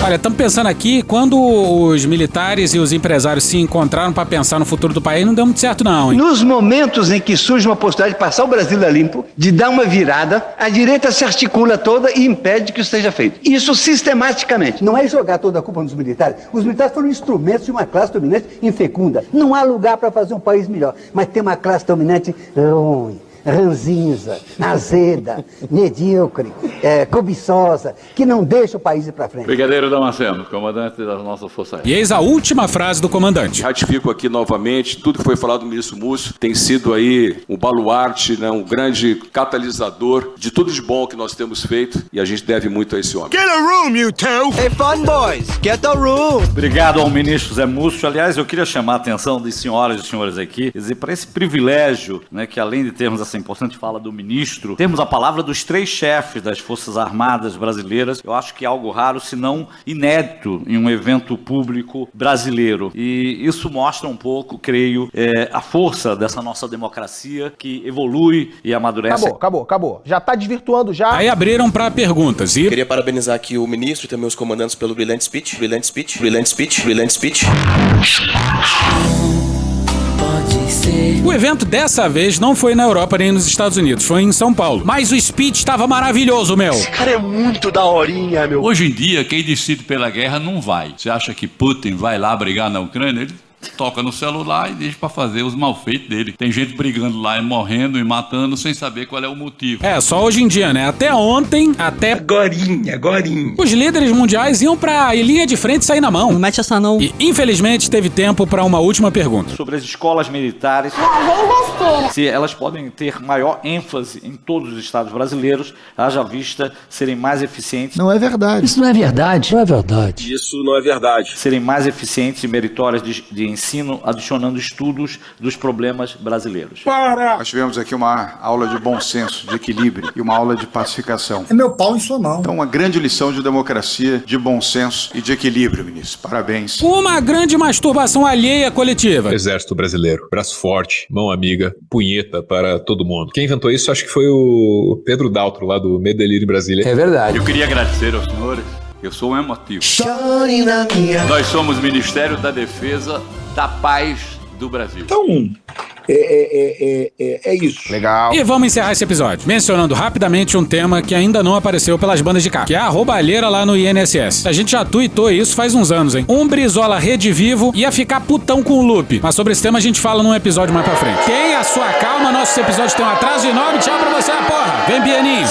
Olha, estamos pensando aqui, quando os militares e os empresários se encontraram para pensar no futuro do país, não deu muito certo não, hein? Nos momentos em que surge uma possibilidade de passar o Brasil a limpo, de dar uma virada, a direita se articula toda e impede que isso seja feito. Isso sistematicamente. Não é jogar toda a culpa nos militares. Os militares foram instrumentos de uma classe dominante infecunda. Não há lugar para fazer um país melhor, mas tem uma classe dominante ruim, ranzinza, azeda, medíocre, cobiçosa, que não deixa o país ir para frente. Brigadeiro Damasceno, comandante das nossas forças aéreas. E eis a última frase do comandante. Ratifico aqui novamente, tudo que foi falado do ministro Múcio tem sido aí um baluarte, né, um grande catalisador de tudo de bom que nós temos feito e a gente deve muito a esse homem. Get a room, you two! Hey, fun boys, get a room! Obrigado ao ministro Zé Múcio. Aliás, eu queria chamar a atenção das senhoras e senhores aqui, quer dizer, para esse privilégio, né, que além de termos essa importante fala do ministro, temos a palavra dos 3 chefes das Forças Armadas brasileiras. Eu acho que é algo raro, se não inédito, em um evento público brasileiro. E isso mostra um pouco, creio, a força dessa nossa democracia que evolui e amadurece. Acabou. Já tá desvirtuando já. Aí abriram para perguntas e... Queria parabenizar aqui o ministro e também os comandantes pelo brilhante speech. O evento dessa vez não foi na Europa nem nos Estados Unidos, foi em São Paulo. Mas o speech estava maravilhoso, meu. Esse cara é muito daorinha, meu. Hoje em dia, quem decide pela guerra não vai. Você acha que Putin vai lá brigar na Ucrânia? Ele toca no celular e deixa pra fazer os malfeitos dele. Tem gente brigando lá e morrendo e matando sem saber qual é o motivo. É, só hoje em dia, né? Até ontem, Agorinha. os líderes mundiais iam pra linha de frente e sair na mão. Não mete essa não. E, infelizmente, teve tempo pra uma última pergunta. Sobre as escolas militares, se elas podem ter maior ênfase em todos os estados brasileiros, haja vista serem mais eficientes. Não é verdade. Isso não é verdade. Não é verdade. Isso não é verdade. Serem mais eficientes e meritórias de ensino, adicionando estudos dos problemas brasileiros. Nós tivemos aqui uma aula de bom senso, de equilíbrio e uma aula de pacificação. É meu pau em sua mão. Então, uma grande lição de democracia, de bom senso e de equilíbrio, ministro. Parabéns. Uma grande masturbação alheia coletiva. Exército Brasileiro. Braço forte, mão amiga, punheta para todo mundo. Quem inventou isso, acho que foi o Pedro Daltro, lá do Medo Delírio em Brasília. É verdade. Eu queria agradecer aos senhores. Eu sou um emotivo. Nós somos o Ministério da Defesa da Paz do Brasil. Então, é isso. Legal. E vamos encerrar esse episódio mencionando rapidamente um tema que ainda não apareceu pelas bandas de cá, que é a roubalheira lá no INSS. A gente já tuitou isso faz uns anos, hein? Brizola Rede Vivo ia ficar putão com o loop. Mas sobre esse tema a gente fala num episódio mais pra frente. Tenha a sua calma, nossos episódios têm um atraso enorme. Tchau pra você, porra. Vem, Bianinho.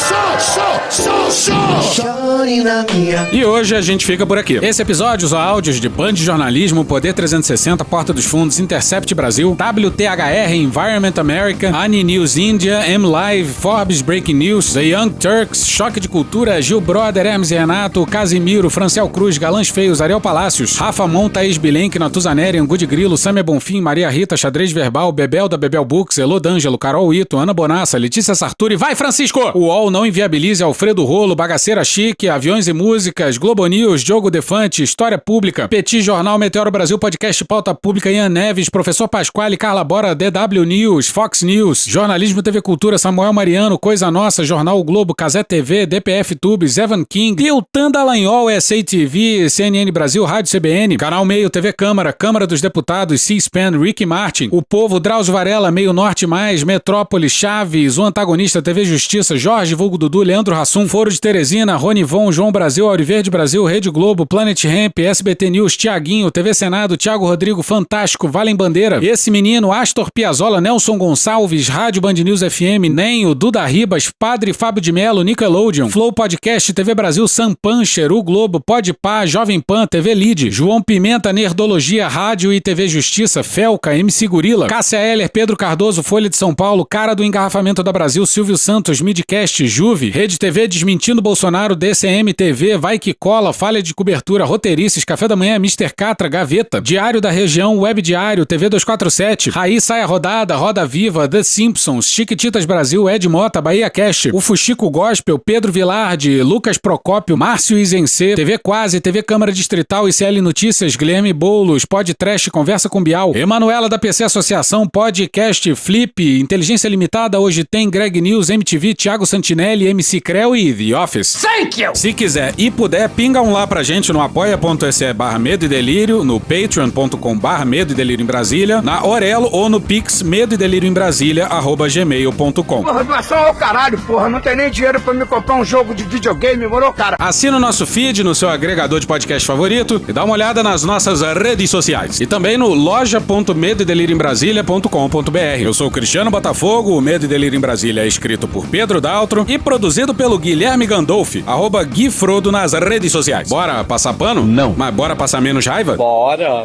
E hoje a gente fica por aqui. Esse episódio usa áudios de Band Jornalismo, Poder 360, Porta dos Fundos, Intercept Brasil, WTHR, Environment America, Ani News India, M-Live, Forbes Breaking News, The Young Turks, Choque de Cultura, Gil Brother, Hermes e Renato, Casimiro, Franciel Cruz, Galãs Feios, Ariel Palácios, Rafa Mon, Thaís Bilenque, Natuzaneri, Good Grilo, Samia Bonfim, Maria Rita, Xadrez Verbal, Bebel da Bebel Books, Elô D'Angelo, Carol Ito, Ana Bonassa, Letícia Sarturi, vai Francisco! O UOL não inviabilize, Alfredo Rolo, Bagaceira Chique, Aviões e Músicas, Globo News, Diogo Defante, História Pública, Petit Jornal, Meteoro Brasil, Podcast Pauta Pública, Ian Neves, Professor Pasquale, Carla Bora, DW News, Fox News, Jornalismo TV Cultura, Samuel Mariano, Coisa Nossa, Jornal o Globo, Cazé TV, DPF Tubes, Evan King, Deltan Dallagnol, SA TV, CNN Brasil, Rádio CBN, Canal Meio, TV Câmara, Câmara dos Deputados, C-SPAN, Rick Martin, O Povo, Drauzio Varela, Meio Norte Mais, Metrópole, Chaves, O Antagonista, TV Justiça, Jorge Vulgo Dudu, Leandro Hassum, Foro de Teresina, Ronivon, João Brasil, Auriverde Brasil, Rede Globo, Planet Ramp, SBT News, Tiaguinho, TV Senado, Thiago Rodrigo, Fantástico, Valem Bandeira, Esse Menino, Astor Piazzolla, Nelson Gonçalves, Rádio Band News FM, Nenho, Duda Ribas, Padre Fábio de Melo, Nickelodeon, Flow Podcast, TV Brasil, Sam Puncher, O Globo, Podpah, Jovem Pan, TV Lide, João Pimenta, Nerdologia, Rádio e TV Justiça, Felca, MC Gorila, Cássia Eller, Pedro Cardoso, Folha de São Paulo, Cara do Engarrafamento da Brasil, Silvio Santos, Midcast, Juve, Rede TV Desmentindo Bolsonaro, DCM TV, Vai Que Cola, Falha de Cobertura, Roteirices, Café da Manhã, Mr. Catra, Gaveta, Diário da Região, Web Diário, TV 247, Raiz Saia Rodada, Roda Viva, The Simpsons, Chiquititas Brasil, Ed Mota, Bahia Cast, o Fuxico Gospel, Pedro Vilardi, Lucas Procópio, Márcio Isense, TV Quase, TV Câmara Distrital, ICL Notícias, Guilherme Boulos, Podtrash, Conversa com Bial, Emanuela da PC Associação, Podcast, Flip, Inteligência Limitada, Hoje Tem, Greg News, MTV, Thiago Santinelli, MC Creu e The Office. Thank you! Se quiser e puder, pinga um lá pra gente no apoia.se/Medo e Delírio, no patreon.com/Medo e Delírio em Brasília, na Orelo ou no Pix Medo e Delírio em Brasília @gmail.com. Porra, doação ao caralho, porra. Não tem nem dinheiro pra me comprar um jogo de videogame, moro, cara? Assina o nosso feed no seu agregador de podcast favorito e dá uma olhada nas nossas redes sociais. E também no loja.medoedelirioembrasilha.com.br. Eu sou o Cristiano Botafogo, o Medo e Delírio em Brasília é escrito por Pedro Daltro e produzido pelo Guilherme Gandolfi, @Gui Frodo nas redes sociais. Bora passar pano? Não. Mas bora passar menos raiva? Bora.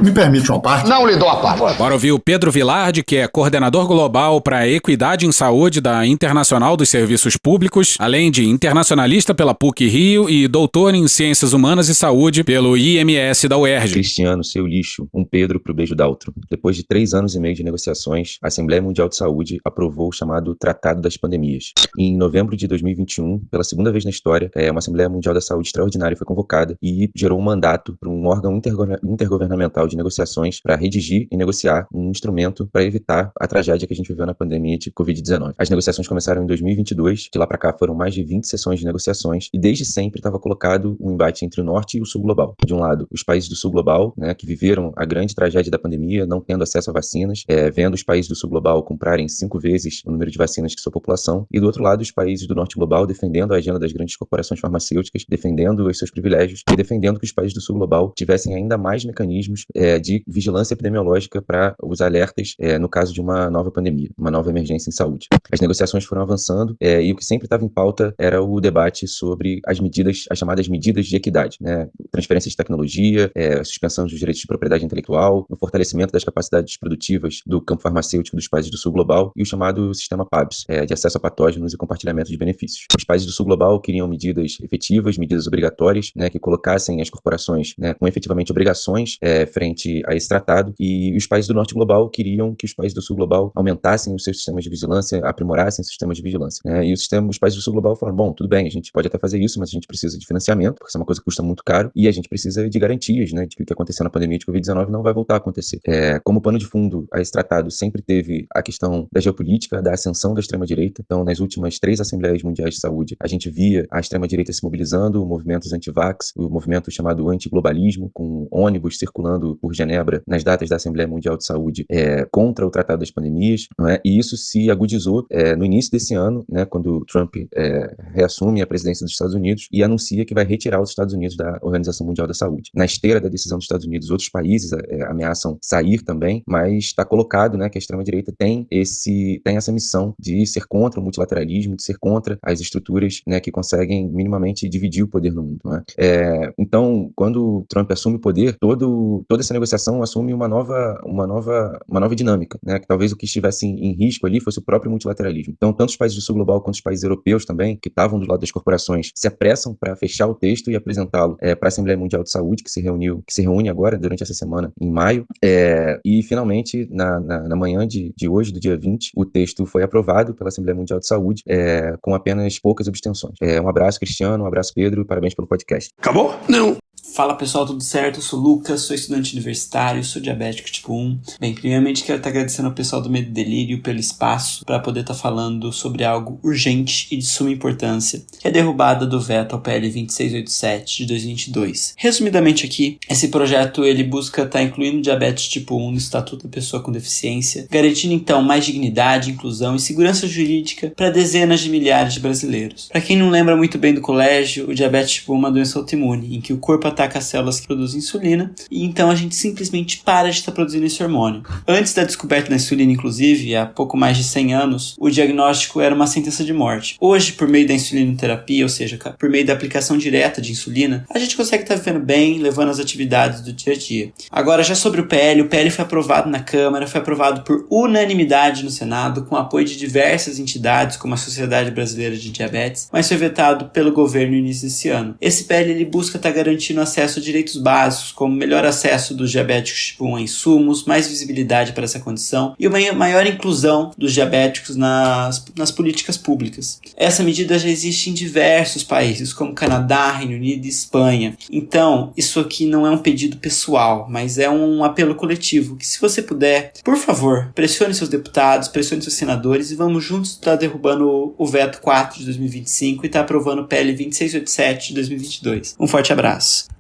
Me permite uma parte? Não lhe dou a parte. Bora ouvir o Pedro Vilardi, que é coordenador global para a equidade em saúde da Internacional dos Serviços Públicos, além de internacionalista pela PUC Rio e doutor em Ciências Humanas e Saúde pelo IMS da UERJ. Cristiano, seu lixo, beijo pro beijo Daltro. Depois de 3 anos e meio de negociações, a Assembleia Mundial de Saúde aprovou o chamado Tratado das Pandemias. Em novembro de 2021, pela segunda vez na história, uma Assembleia Mundial da Saúde extraordinária foi convocada e gerou um mandato para um órgão intergovernamental de negociações para redigir e negociar um instrumento para evitar a tragédia que a gente viveu na pandemia de Covid-19. As negociações começaram em 2022, de lá para cá foram mais de 20 sessões de negociações e desde sempre estava colocado um embate entre o Norte e o Sul Global. De um lado, os países do Sul Global, né, que viveram a grande tragédia da pandemia, não tendo acesso a vacinas, vendo os países do Sul Global comprarem 5 vezes o número de vacinas que sua população, e do outro lado, os países do Norte Global defendendo a agenda das grandes corporações farmacêuticas, defendendo os seus privilégios e defendendo que os países do Sul Global tivessem ainda mais mecanismos de vigilância epidemiológica para os alertas no caso de uma nova pandemia, uma nova emergência em saúde. As negociações foram avançando e o que sempre estava em pauta era o debate sobre as chamadas medidas de equidade, né? Transferência de tecnologia, a suspensão dos direitos de propriedade intelectual, o fortalecimento das capacidades produtivas do campo farmacêutico dos países do Sul Global e o chamado sistema PABS, de acesso a patógenos e compartilhamento de benefícios. Os países do Sul Global queriam medidas efetivas, medidas obrigatórias, né, que colocassem as corporações, né, com efetivamente obrigações frente a esse tratado, e os países do Norte Global queriam que os países do Sul Global aumentassem os seus sistemas de vigilância, aprimorassem os sistemas de vigilância. E os países do Sul Global falaram, bom, tudo bem, a gente pode até fazer isso, mas a gente precisa de financiamento, porque isso é uma coisa que custa muito caro, e a gente precisa de garantias, né, de que o que aconteceu na pandemia de Covid-19 não vai voltar a acontecer. Como pano de fundo a esse tratado sempre teve a questão da geopolítica, da ascensão da extrema-direita. Então, nas últimas 3 Assembleias Mundiais de Saúde, a gente via a extrema-direita se mobilizando, movimentos anti-vax, o movimento chamado anti-globalismo, com ônibus circulando por Genebra nas datas da Assembleia Mundial de Saúde contra o Tratado das Pandemias, não é? E isso se agudizou no início desse ano, né, quando Trump reassume a presidência dos Estados Unidos e anuncia que vai retirar os Estados Unidos da Organização Mundial da Saúde. Na esteira da decisão dos Estados Unidos, outros países ameaçam sair também, mas está colocado, né, que a extrema-direita tem essa missão de ser contra o multilateralismo, de ser contra as estruturas, né, que conseguem minimamente dividir o poder no mundo. Não é? Então, quando Trump assume o poder, toda essa negociação assume uma nova dinâmica, né, que talvez o que estivesse em risco ali fosse o próprio multilateralismo. Então, tanto os países do Sul Global quanto os países europeus também, que estavam do lado das corporações, se apressam para fechar o texto e apresentá-lo para a Assembleia Mundial de Saúde, que se reúne agora, durante essa semana, em maio, e finalmente, na manhã de hoje, do dia 20, o texto foi aprovado pela Assembleia Mundial de Saúde, com apenas poucas abstenções. Um abraço, Cristiano, um abraço, Pedro, parabéns pelo podcast. Acabou? Não. Fala pessoal, tudo certo? Eu sou o Lucas, sou estudante universitário, sou diabético tipo 1. Bem, primeiramente quero estar agradecendo ao pessoal do Medo e Delírio pelo espaço para poder estar falando sobre algo urgente e de suma importância, que é a derrubada do veto ao PL 2687 de 2022. Resumidamente aqui, esse projeto ele busca estar incluindo diabetes tipo 1 no Estatuto da Pessoa com Deficiência, garantindo então mais dignidade, inclusão e segurança jurídica para dezenas de milhares de brasileiros. Para quem não lembra muito bem do colégio, o diabetes tipo 1 é uma doença autoimune, em que o corpo ataca as células que produzem insulina, e então a gente simplesmente para de estar produzindo esse hormônio. Antes da descoberta da insulina, inclusive, há pouco mais de 100 anos, o diagnóstico era uma sentença de morte. Hoje, por meio da insulinoterapia, ou seja, por meio da aplicação direta de insulina, a gente consegue estar vivendo bem, levando as atividades do dia a dia. Agora, já sobre o PL foi aprovado na Câmara, foi aprovado por unanimidade no Senado, com apoio de diversas entidades, como a Sociedade Brasileira de Diabetes, mas foi vetado pelo governo no início desse ano. Esse PL ele busca estar garantindo acesso a direitos básicos, como melhor acesso dos diabéticos tipo 1 a insumos, mais visibilidade para essa condição e uma maior inclusão dos diabéticos nas políticas públicas. Essa medida já existe em diversos países, como Canadá, Reino Unido e Espanha. Então, isso aqui não é um pedido pessoal, mas é um apelo coletivo, que se você puder, por favor, pressione seus deputados, pressione seus senadores e vamos juntos estar derrubando o veto 4 de 2025 e estar aprovando o PL 2687 de 2022. Um forte abraço.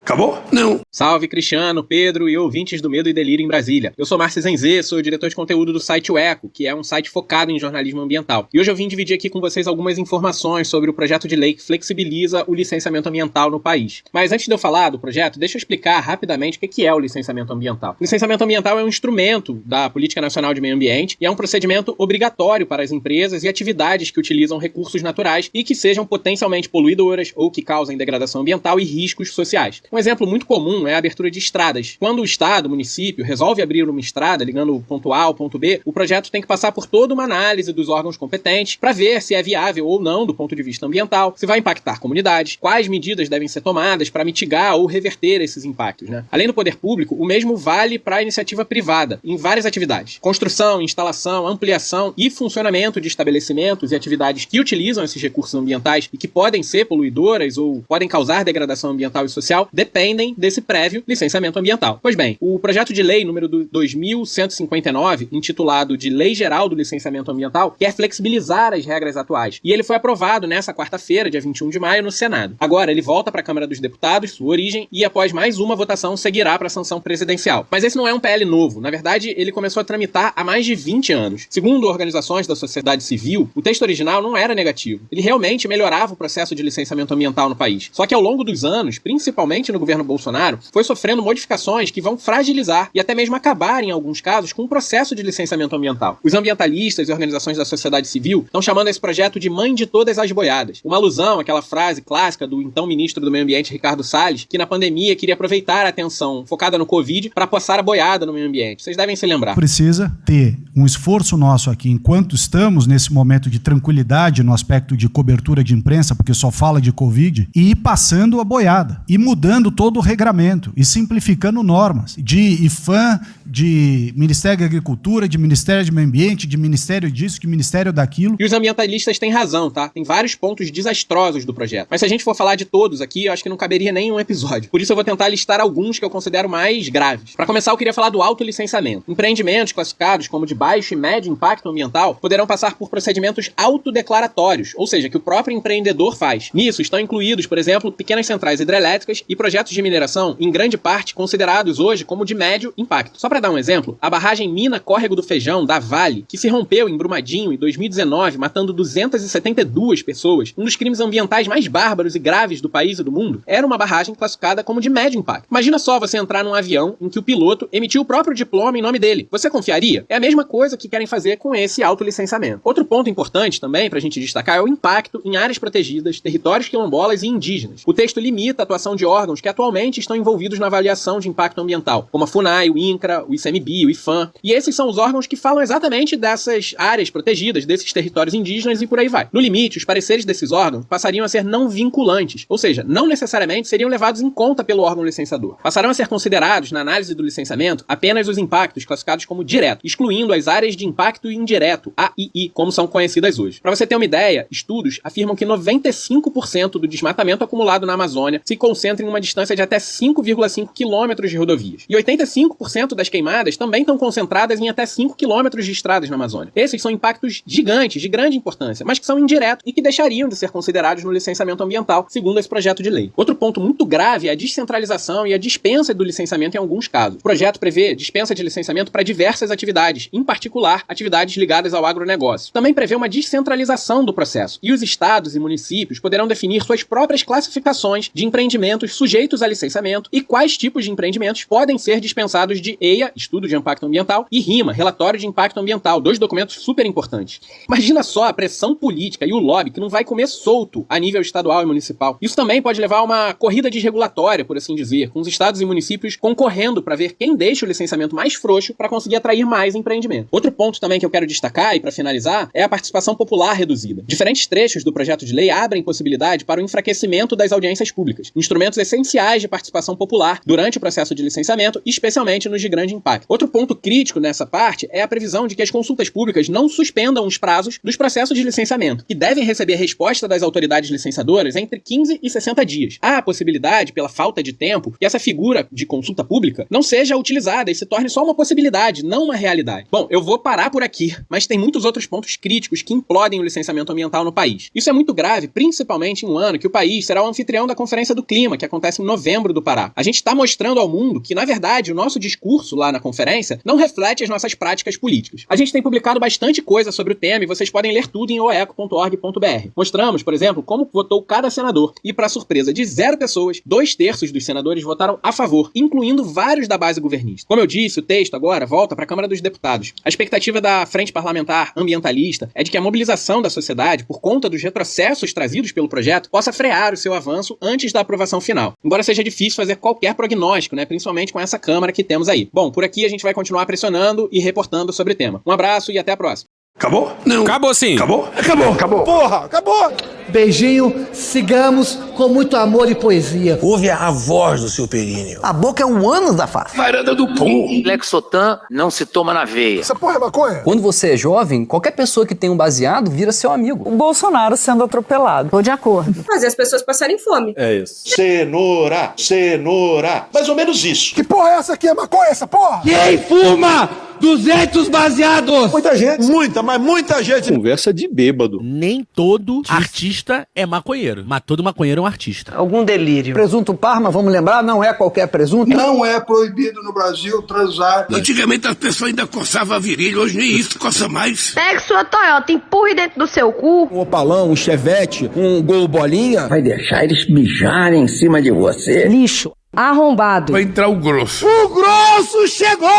Acabou? Não. Salve Cristiano, Pedro e ouvintes do Medo e Delírio em Brasília. Eu sou Márcio Zenzê, sou diretor de conteúdo do site O Eco, que é um site focado em jornalismo ambiental. E hoje eu vim dividir aqui com vocês algumas informações sobre o projeto de lei que flexibiliza o licenciamento ambiental no país. Mas antes de eu falar do projeto, deixa eu explicar rapidamente o que é o licenciamento ambiental. O licenciamento ambiental é um instrumento da Política Nacional de Meio Ambiente e é um procedimento obrigatório para as empresas e atividades que utilizam recursos naturais e que sejam potencialmente poluidoras ou que causem degradação ambiental e riscos sociais. Um exemplo muito comum é a abertura de estradas. Quando o Estado, o município, resolve abrir uma estrada, ligando o ponto A ao ponto B, o projeto tem que passar por toda uma análise dos órgãos competentes para ver se é viável ou não do ponto de vista ambiental, se vai impactar comunidades, quais medidas devem ser tomadas para mitigar ou reverter esses impactos, né? Além do poder público, o mesmo vale para a iniciativa privada, em várias atividades. Construção, instalação, ampliação e funcionamento de estabelecimentos e atividades que utilizam esses recursos ambientais e que podem ser poluidoras ou podem causar degradação ambiental e social, dependem desse prévio licenciamento ambiental. Pois bem, o projeto de lei número 2159, intitulado de Lei Geral do Licenciamento Ambiental, quer flexibilizar as regras atuais. E ele foi aprovado nessa quarta-feira, dia 21 de maio, no Senado. Agora ele volta para a Câmara dos Deputados, sua origem, e após mais uma votação seguirá para a sanção presidencial. Mas esse não é um PL novo. Na verdade, ele começou a tramitar há mais de 20 anos. Segundo organizações da sociedade civil, o texto original não era negativo. Ele realmente melhorava o processo de licenciamento ambiental no país. Só que ao longo dos anos, principalmente no governo Bolsonaro, foi sofrendo modificações que vão fragilizar e até mesmo acabar, em alguns casos, com o processo de licenciamento ambiental. Os ambientalistas e organizações da sociedade civil estão chamando esse projeto de mãe de todas as boiadas. Uma alusão àquela frase clássica do então ministro do Meio Ambiente, Ricardo Salles, que na pandemia queria aproveitar a atenção focada no Covid para passar a boiada no meio ambiente. Vocês devem se lembrar. Precisa ter um esforço nosso aqui, enquanto estamos nesse momento de tranquilidade no aspecto de cobertura de imprensa, porque só fala de Covid, e ir passando a boiada, e mudando todo o regramento e simplificando normas de IFAM, de Ministério da Agricultura, de Ministério do Meio Ambiente, de Ministério disso, de Ministério daquilo. E os ambientalistas têm razão, tá? Tem vários pontos desastrosos do projeto. Mas se a gente for falar de todos aqui, eu acho que não caberia nem um episódio. Por isso eu vou tentar listar alguns que eu considero mais graves. Para começar, eu queria falar do autolicenciamento. Empreendimentos classificados como de baixo e médio impacto ambiental poderão passar por procedimentos autodeclaratórios, ou seja, que o próprio empreendedor faz. Nisso estão incluídos, por exemplo, pequenas centrais hidrelétricas e projetos de mineração, em grande parte considerados hoje como de médio impacto. Só para dar um exemplo, a barragem Mina Córrego do Feijão, da Vale, que se rompeu em Brumadinho em 2019, matando 272 pessoas, um dos crimes ambientais mais bárbaros e graves do país e do mundo, era uma barragem classificada como de médio impacto. Imagina só você entrar num avião em que o piloto emitiu o próprio diploma em nome dele. Você confiaria? É a mesma coisa que querem fazer com esse autolicenciamento. Outro ponto importante também pra gente destacar é o impacto em áreas protegidas, territórios quilombolas e indígenas. O texto limita a atuação de órgãos que atualmente estão envolvidos na avaliação de impacto ambiental, como a FUNAI, o INCRA, o ICMBio, o IFAM. E esses são os órgãos que falam exatamente dessas áreas protegidas, desses territórios indígenas e por aí vai. No limite, os pareceres desses órgãos passariam a ser não vinculantes, ou seja, não necessariamente seriam levados em conta pelo órgão licenciador. Passarão a ser considerados, na análise do licenciamento, apenas os impactos classificados como direto, excluindo as áreas de impacto indireto, AII, como são conhecidas hoje. Para você ter uma ideia, estudos afirmam que 95% do desmatamento acumulado na Amazônia se concentra em uma distância de até 5,5 quilômetros de rodovias. E 85% das queimadas também estão concentradas em até 5 quilômetros de estradas na Amazônia. Esses são impactos gigantes, de grande importância, mas que são indiretos e que deixariam de ser considerados no licenciamento ambiental, segundo esse projeto de lei. Outro ponto muito grave é a descentralização e a dispensa do licenciamento em alguns casos. O projeto prevê dispensa de licenciamento para diversas atividades, em particular, atividades ligadas ao agronegócio. Também prevê uma descentralização do processo, e os estados e municípios poderão definir suas próprias classificações de empreendimentos sujeitos a licenciamento e quais tipos de empreendimentos podem ser dispensados de EIA, Estudo de Impacto Ambiental, e RIMA, Relatório de Impacto Ambiental, dois documentos super importantes. Imagina só a pressão política e o lobby que não vai comer solto a nível estadual e municipal. Isso também pode levar a uma corrida desregulatória, por assim dizer, com os estados e municípios concorrendo para ver quem deixa o licenciamento mais frouxo para conseguir atrair mais empreendimento. Outro ponto também que eu quero destacar, e para finalizar, é a participação popular reduzida. Diferentes trechos do projeto de lei abrem possibilidade para o enfraquecimento das audiências públicas, instrumentos essenciais de participação popular durante o processo de licenciamento, especialmente nos de grande impacto. Outro ponto crítico nessa parte é a previsão de que as consultas públicas não suspendam os prazos dos processos de licenciamento, que devem receber resposta das autoridades licenciadoras entre 15 e 60 dias. Há a possibilidade, pela falta de tempo, que essa figura de consulta pública não seja utilizada e se torne só uma possibilidade, não uma realidade. Bom, eu vou parar por aqui, mas tem muitos outros pontos críticos que implodem o licenciamento ambiental no país. Isso é muito grave, principalmente em um ano que o país será o anfitrião da Conferência do Clima, que acontece em novembro do Pará. A gente está mostrando ao mundo que, na verdade, o nosso discurso lá na conferência não reflete as nossas práticas políticas. A gente tem publicado bastante coisa sobre o tema e vocês podem ler tudo em oeco.org.br. Mostramos, por exemplo, como votou cada senador. E, para surpresa de 0 pessoas, 2/3 dos senadores votaram a favor, incluindo vários da base governista. Como eu disse, o texto agora volta para a Câmara dos Deputados. A expectativa da Frente Parlamentar Ambientalista é de que a mobilização da sociedade, por conta dos retrocessos trazidos pelo projeto, possa frear o seu avanço antes da aprovação final. Embora seja difícil fazer qualquer prognóstico, principalmente com essa Câmara que temos aí. Bom, por aqui a gente vai continuar pressionando e reportando sobre o tema. Um abraço e até a próxima. Acabou? Não. Acabou sim. Acabou? Acabou. Acabou. Porra, acabou. Beijinho, sigamos com muito amor e poesia. Ouve a voz do seu períneo. A boca é um ânus da face. Varanda do pum. Lexotan não se toma na veia. Essa porra é maconha? Quando você é jovem, qualquer pessoa que tem um baseado vira seu amigo. O Bolsonaro sendo atropelado. Tô de acordo. Fazer as pessoas passarem fome. É isso. Cenoura, cenoura. Mais ou menos isso. Que porra é essa aqui? É maconha essa porra? Quem fuma 200 baseados? Muita gente. Mas muita gente. Conversa de bêbado. Nem todo artista é maconheiro, mas todo maconheiro é um artista. Algum delírio. Presunto Parma, vamos lembrar, não é qualquer presunto. Não é proibido no Brasil transar. Antigamente as pessoas ainda coçavam a virilha, hoje nem isso coça mais. Pegue sua Toyota, empurre dentro do seu cu. Um Opalão, um Chevette, um Gol Bolinha. Vai deixar eles mijarem em cima de você. Lixo. Arrombado. Vai entrar o grosso. O grosso chegou!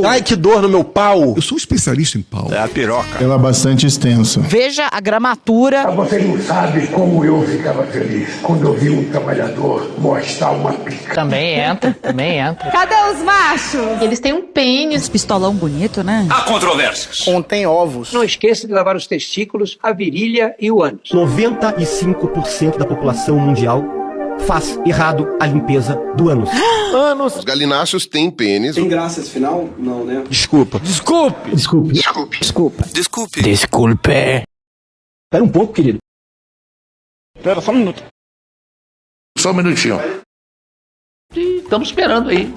Ai, que dor no meu pau. Eu sou especialista em pau. É a piroca. Ela é bastante extensa. Veja a gramatura. Você não sabe como eu ficava feliz quando eu vi um trabalhador mostrar uma pica. Também entra. Cadê os machos? Eles têm um pênis. Pistolão bonito, né? Há controvérsias. Contém ovos. Não esqueça de lavar os testículos, a virilha e o ânus. 95% da população mundial faz errado a limpeza do ânus. Ânus. Os galináceos têm pênis. Tem graça esse final? Não, né? Desculpa. Desculpe. Espera um pouco, querido. Espera só um minuto. Só um minutinho. Estamos esperando aí.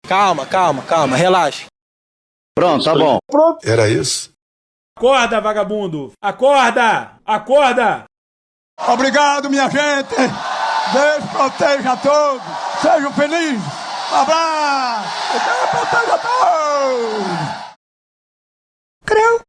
Calma, relaxa. Pronto, tá bom. Pronto. Era isso? Acorda, vagabundo! Acorda! Obrigado, minha gente. Deus proteja a todos. Sejam felizes. Um abraço. Deus proteja a todos. Creu.